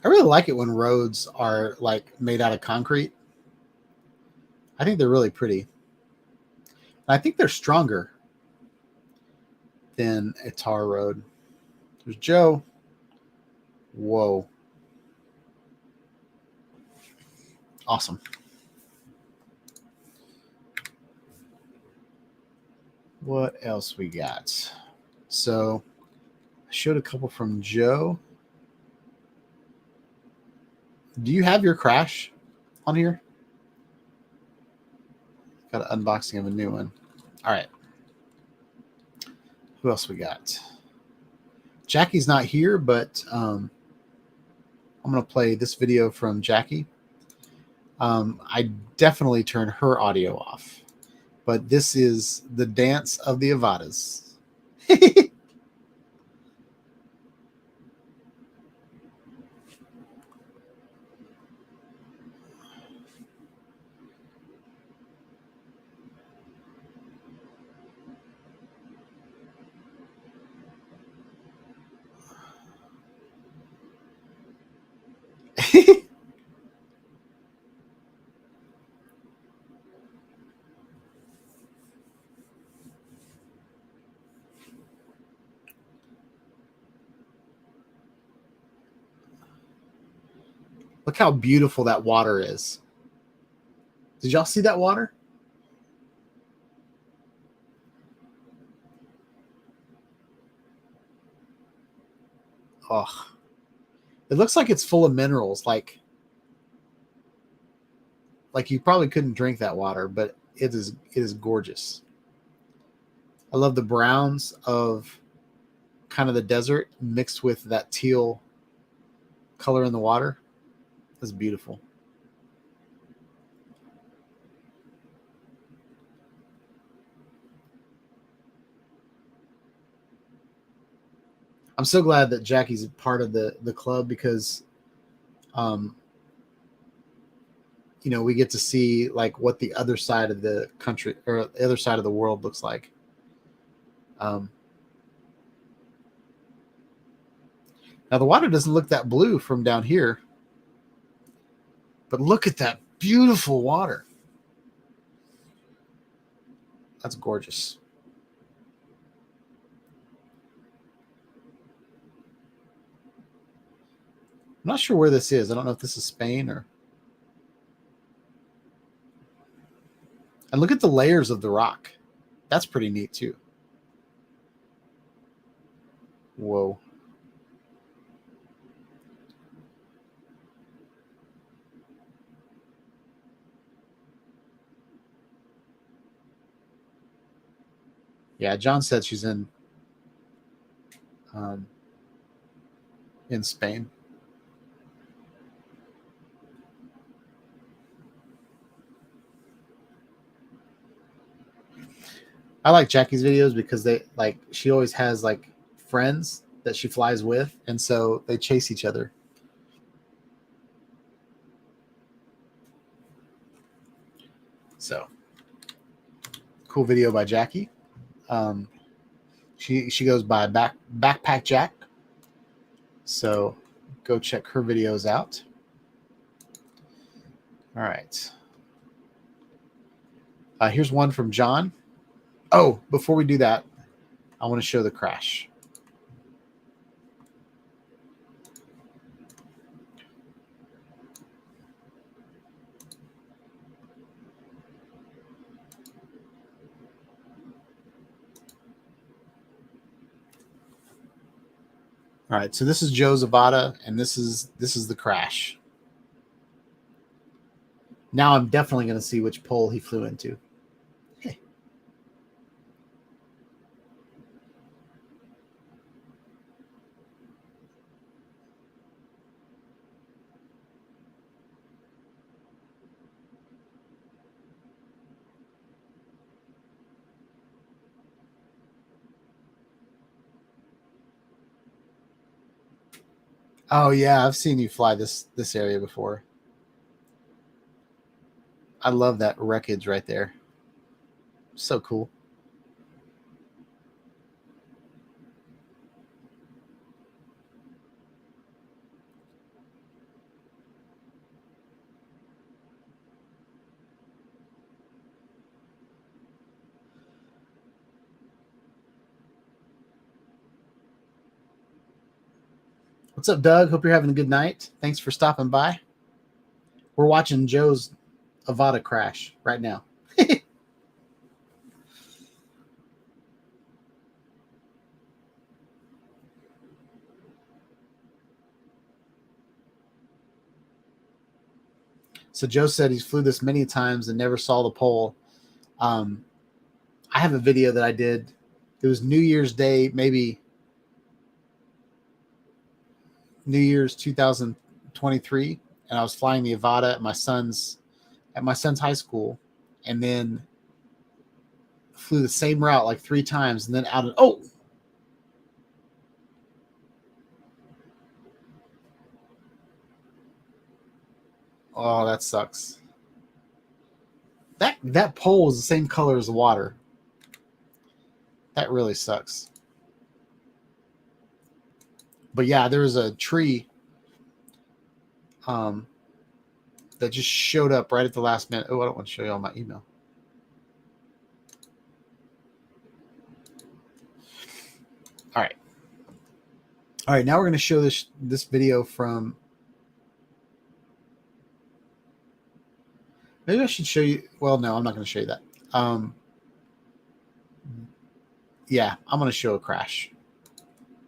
really like it when roads are like made out of concrete. I think they're really pretty. I think they're stronger than a tar road. There's Joe. Whoa. Awesome. What else we got? So I showed a couple from Joe. Do you have your crash on here? Got an unboxing of a new one. All right. Who else we got? Jackie's not here, but I'm going to play this video from Jackie. I definitely turned her audio off, but this is the dance of the Avadas. Look how beautiful that water is. Did y'all see that water? Oh, it looks like it's full of minerals. Like you probably couldn't drink that water, but it is gorgeous. I love the browns of kind of the desert mixed with that teal color in the water. That's beautiful. I'm so glad that Jackie's part of the club because, we get to see like what the other side of the country or the other side of the world looks like. Now the water doesn't look that blue from down here, but look at that beautiful water. That's gorgeous. I'm not sure where this is. I don't know if this is Spain or. And look at the layers of the rock. That's pretty neat too. Whoa. Yeah, John said she's in Spain. I like Jackie's videos because she always has like friends that she flies with, and so they chase each other. So cool video by Jackie. She goes by Backpack Jack. So go check her videos out. All right. Here's one from John. Oh, before we do that, I want to show the crash. All right, so this is Joe's Avata, and this is the crash. Now I'm definitely going to see which pole he flew into. Oh yeah, I've seen you fly this area before. I love that wreckage right there. So cool. What's up, Doug? Hope you're having a good night. Thanks for stopping by. We're watching Joe's Avata crash right now. So Joe said he's flew this many times and never saw the pole. I have a video that I did. It was New Year's Day, maybe New Year's 2023, and I was flying the Avata at my son's high school, and then flew the same route like 3 times, and then out of oh, that sucks. That pole is the same color as the water. That really sucks. But yeah, there was a tree that just showed up right at the last minute. Oh, I don't want to show you all my email. All right. All right, now we're going to show this video from... Maybe I should show you... Well, no, I'm not going to show you that. Yeah, I'm going to show a crash.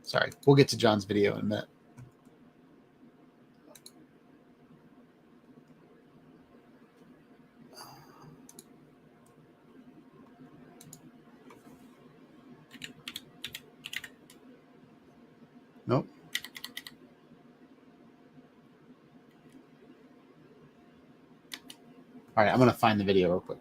Sorry. We'll get to John's video in a minute. Nope. All right, I'm going to find the video real quick.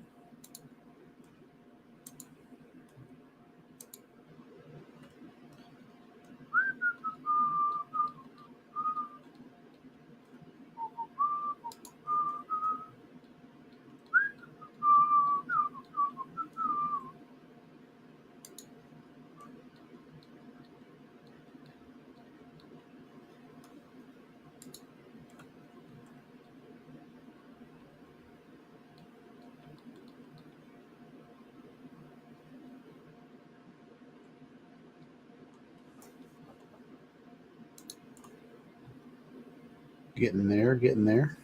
Getting there, getting there.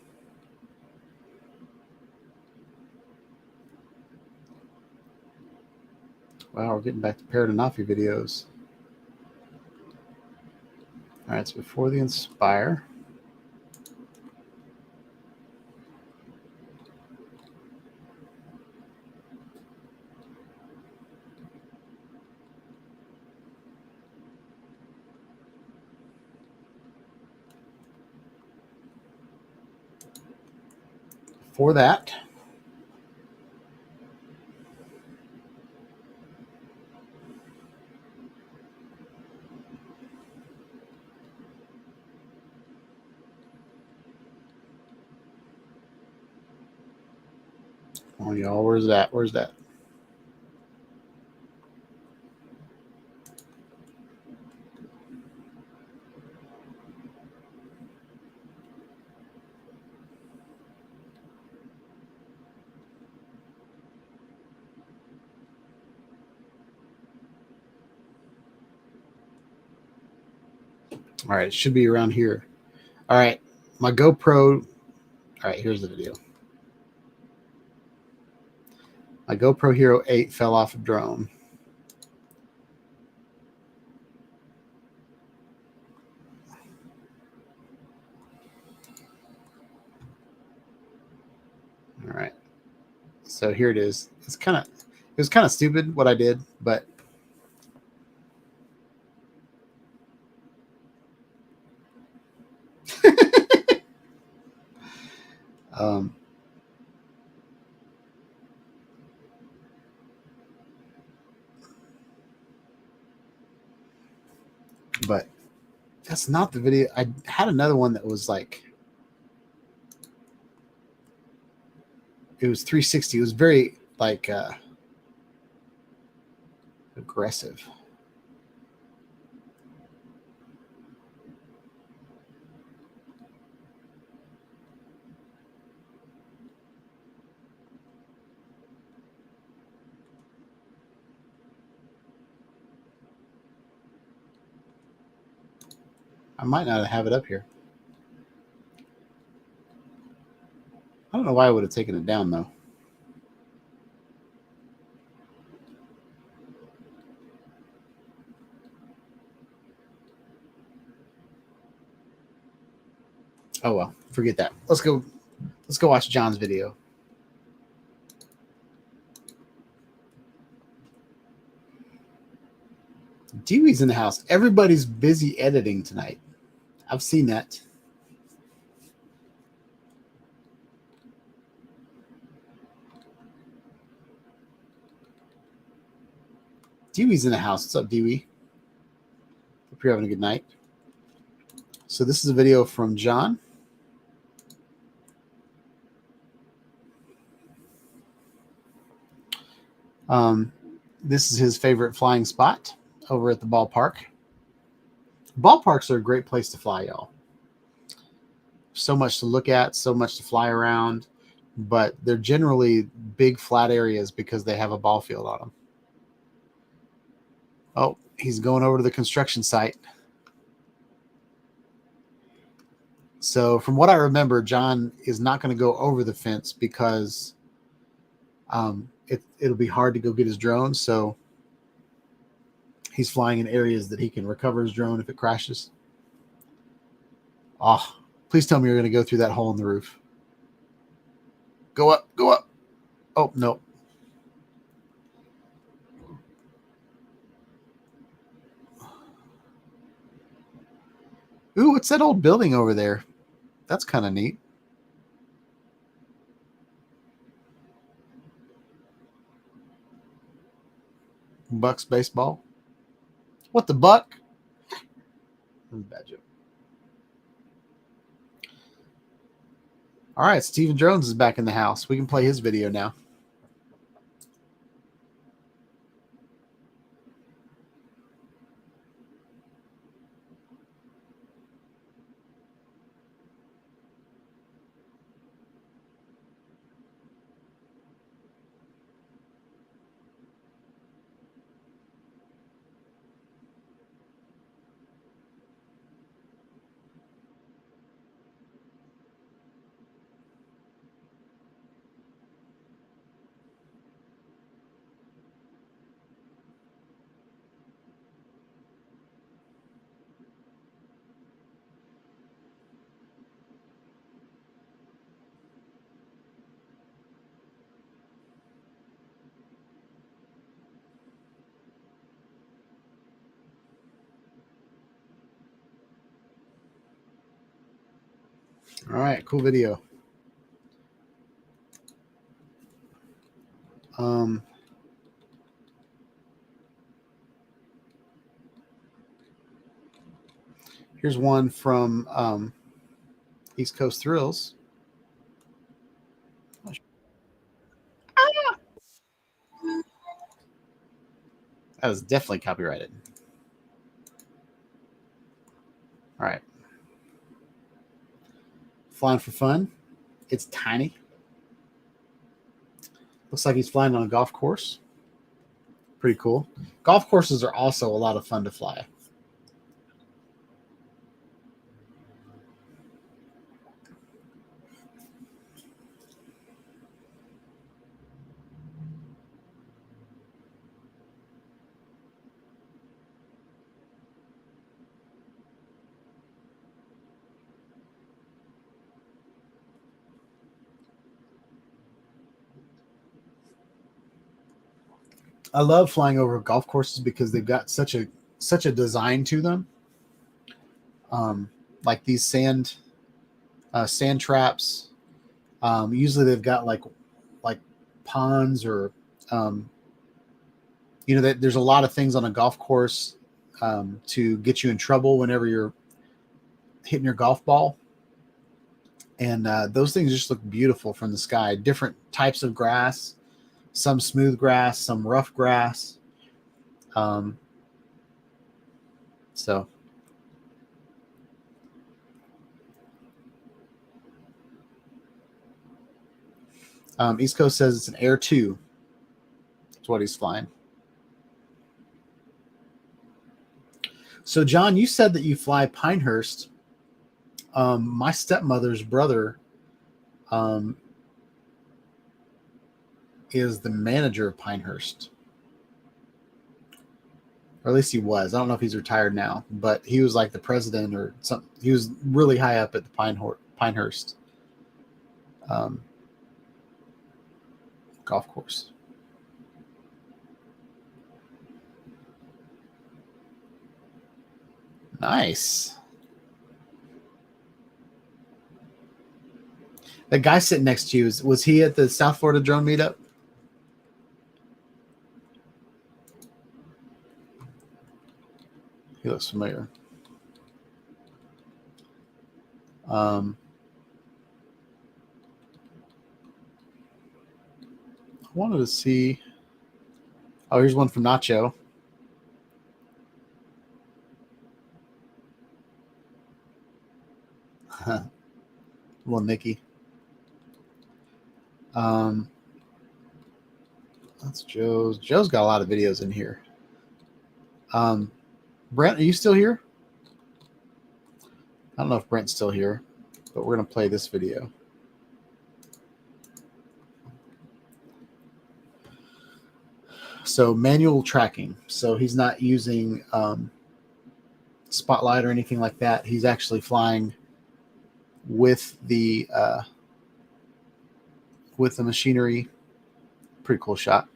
Wow, we're getting back to Paradenofi videos. All right, it's before the Inspire. For that, oh y'all, where's that? Where's that? All right, it should be around here. All right, my GoPro. All right, here's the video. My GoPro Hero 8 fell off a drone. So here it is. It was kind of stupid what I did, but um, but that's not the video. I had another one that was like, it was 360. It was very like aggressive. I might not have it up here. I don't know why I would have taken it down though. Oh well, forget that. Let's go watch John's video. Dewey's in the house. Everybody's busy editing tonight. I've seen that. Dewey's in the house. What's up, Dewey? Hope you're having a good night. So this is a video from John. This is his favorite flying spot over at the ballpark. Ballparks are a great place to fly, y'all. So much to look at, so much to fly around, but they're generally big flat areas because they have a ball field on them. Oh, he's going over to the construction site. So from what I remember, John is not going to go over the fence because it'll be hard to go get his drone. So he's flying in areas that he can recover his drone if it crashes. Oh, please tell me you're going to go through that hole in the roof. Go up, go up. Oh, no. Ooh, what's that old building over there? That's kind of neat. Bucks baseball. What the buck? That's a bad joke. All right, Stephen Jones is back in the house. We can play his video now. All right, cool video. Here's one from East Coast Thrills. That was definitely copyrighted. All right. Flying for fun. It's tiny. Looks like he's flying on a golf course. Pretty cool. Golf courses are also a lot of fun to fly. I love flying over golf courses because they've got such a design to them. Like these sand traps. Usually they've got like ponds or there's a lot of things on a golf course to get you in trouble whenever you're hitting your golf ball. And those things just look beautiful from the sky. Different types of grass, some smooth grass, some rough grass. So East Coast says it's an Air 2. That's what he's flying. So, John, you said that you fly Pinehurst. My stepmother's brother is the manager of Pinehurst. Or at least he was. I don't know if he's retired now, but he was like the president or something. He was really high up at the Pinehurst golf course. Nice. The guy sitting next to you, was he at the South Florida drone meetup? He looks familiar. I wanted to see. Oh, here's one from Nacho. Little Nikki. That's Joe's. Joe's got a lot of videos in here. Brent, are you still here? I don't know if Brent's still here, but we're going to play this video. So manual tracking. So he's not using Spotlight or anything like that. He's actually flying with the machinery. Pretty cool shot.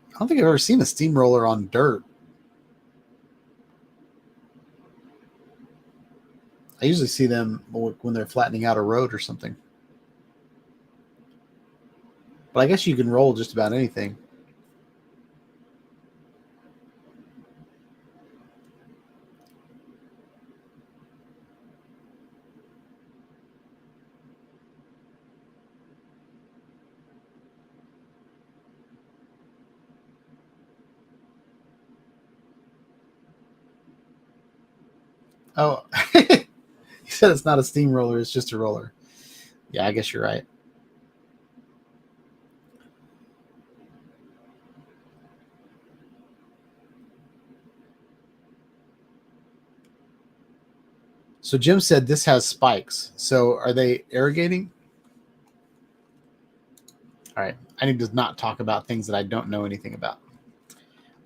I don't think I've ever seen a steamroller on dirt. I usually see them when they're flattening out a road or something. But I guess you can roll just about anything. Oh, he said it's not a steamroller, it's just a roller. Yeah, I guess you're right. So Jim said this has spikes. So are they irrigating? All right. I need to not talk about things that I don't know anything about.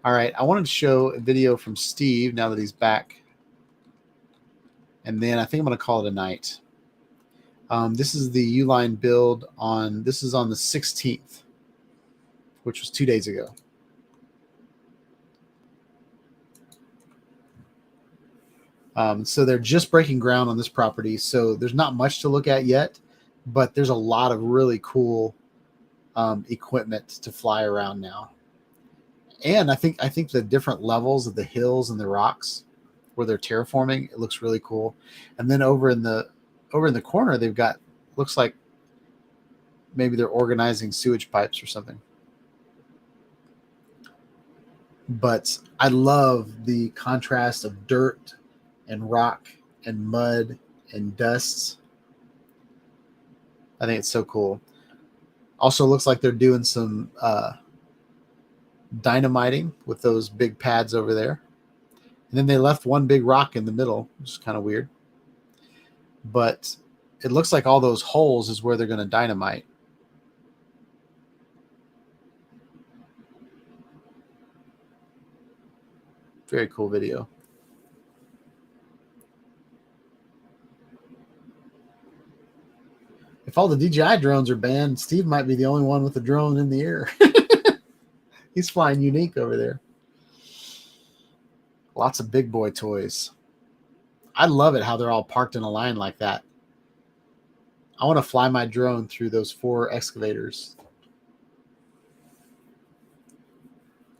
All right. I wanted to show a video from Steve now that he's back. And then I think I'm going to call it a night. This is the Uline build this is on the 16th, which was 2 days ago. So they're just breaking ground on this property. So there's not much to look at yet, but there's a lot of really cool equipment to fly around now. And I think the different levels of the hills and the rocks where they're terraforming, it looks really cool. And then over in the corner, they've got, looks like maybe they're organizing sewage pipes or something. But I love the contrast of dirt and rock and mud and dust. I think it's so cool. Also looks like they're doing some dynamiting with those big pads over there. And then they left one big rock in the middle, which is kind of weird. But it looks like all those holes is where they're going to dynamite. Very cool video. If If all the DJI drones are banned, Steve might be the only one with a drone in the air. He's flying unique over there. Lots of big boy toys. I love it how they're all parked in a line like that. I want to fly my drone through those 4 excavators.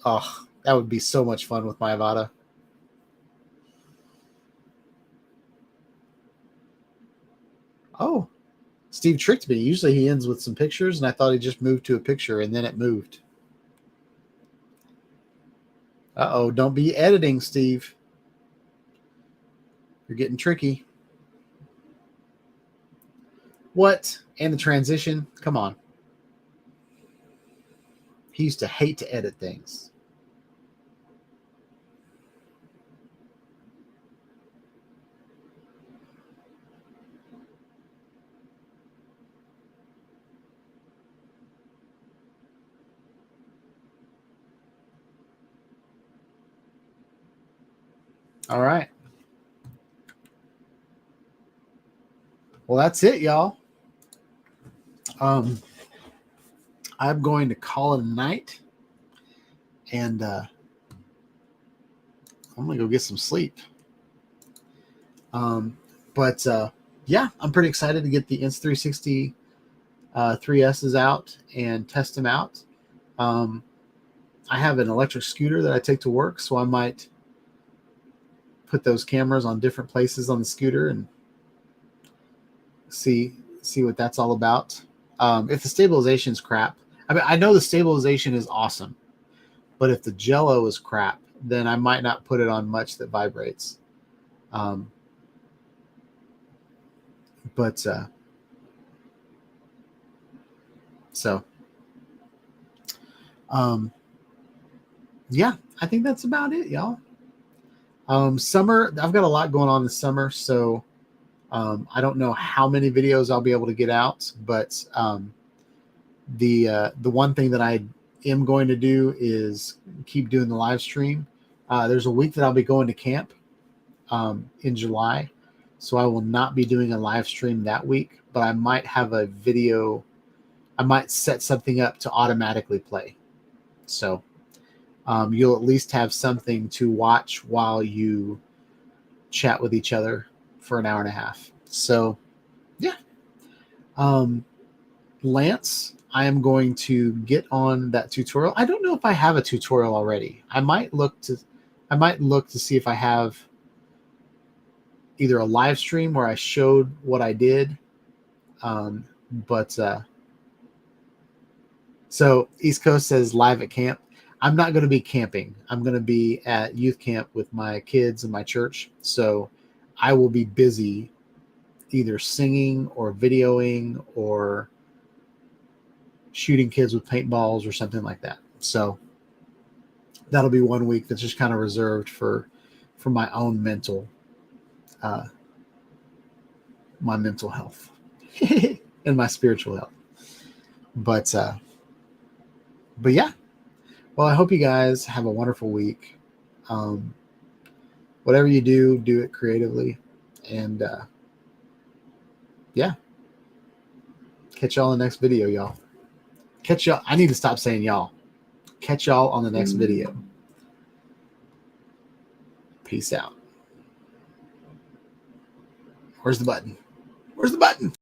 Oh, that would be so much fun with my Avata. Oh, Steve tricked me. Usually he ends with some pictures, and I thought he just moved to a picture, and then it moved. Uh-oh, don't be editing, Steve. You're getting tricky. What? And the transition? Come on. He used to hate to edit things. All right. Well, that's it, y'all. I'm going to call it a night, and I'm going to go get some sleep. Yeah, I'm pretty excited to get the Insta360 3S's out and test them out. I have an electric scooter that I take to work, so I might put those cameras on different places on the scooter and see what that's all about. If the stabilization's crap, I mean, I know the stabilization is awesome, but if the jello is crap, then I might not put it on much that vibrates. Yeah, I think that's about it, y'all. Summer, I've got a lot going on this summer, so I don't know how many videos I'll be able to get out, but the one thing that I am going to do is keep doing the live stream. There's a week that I'll be going to camp in July, so I will not be doing a live stream that week, but I might have a video. I might set something up to automatically play. So you'll at least have something to watch while you chat with each other for an hour and a half. So, yeah. Lance, I am going to get on that tutorial. I don't know if I have a tutorial already. I might look to see if I have either a live stream where I showed what I did. So East Coast says live at camp. I'm not going to be camping. I'm going to be at youth camp with my kids and my church. So I will be busy either singing or videoing or shooting kids with paintballs or something like that. So that'll be 1 week that's just kind of reserved for my own mental health and my spiritual health. But yeah. Well, I hope you guys have a wonderful week. Whatever you do, do it creatively. And yeah. Catch y'all in the next video, y'all. Catch y'all. I need to stop saying y'all. Catch y'all on the next video. Peace out. Where's the button? Where's the button?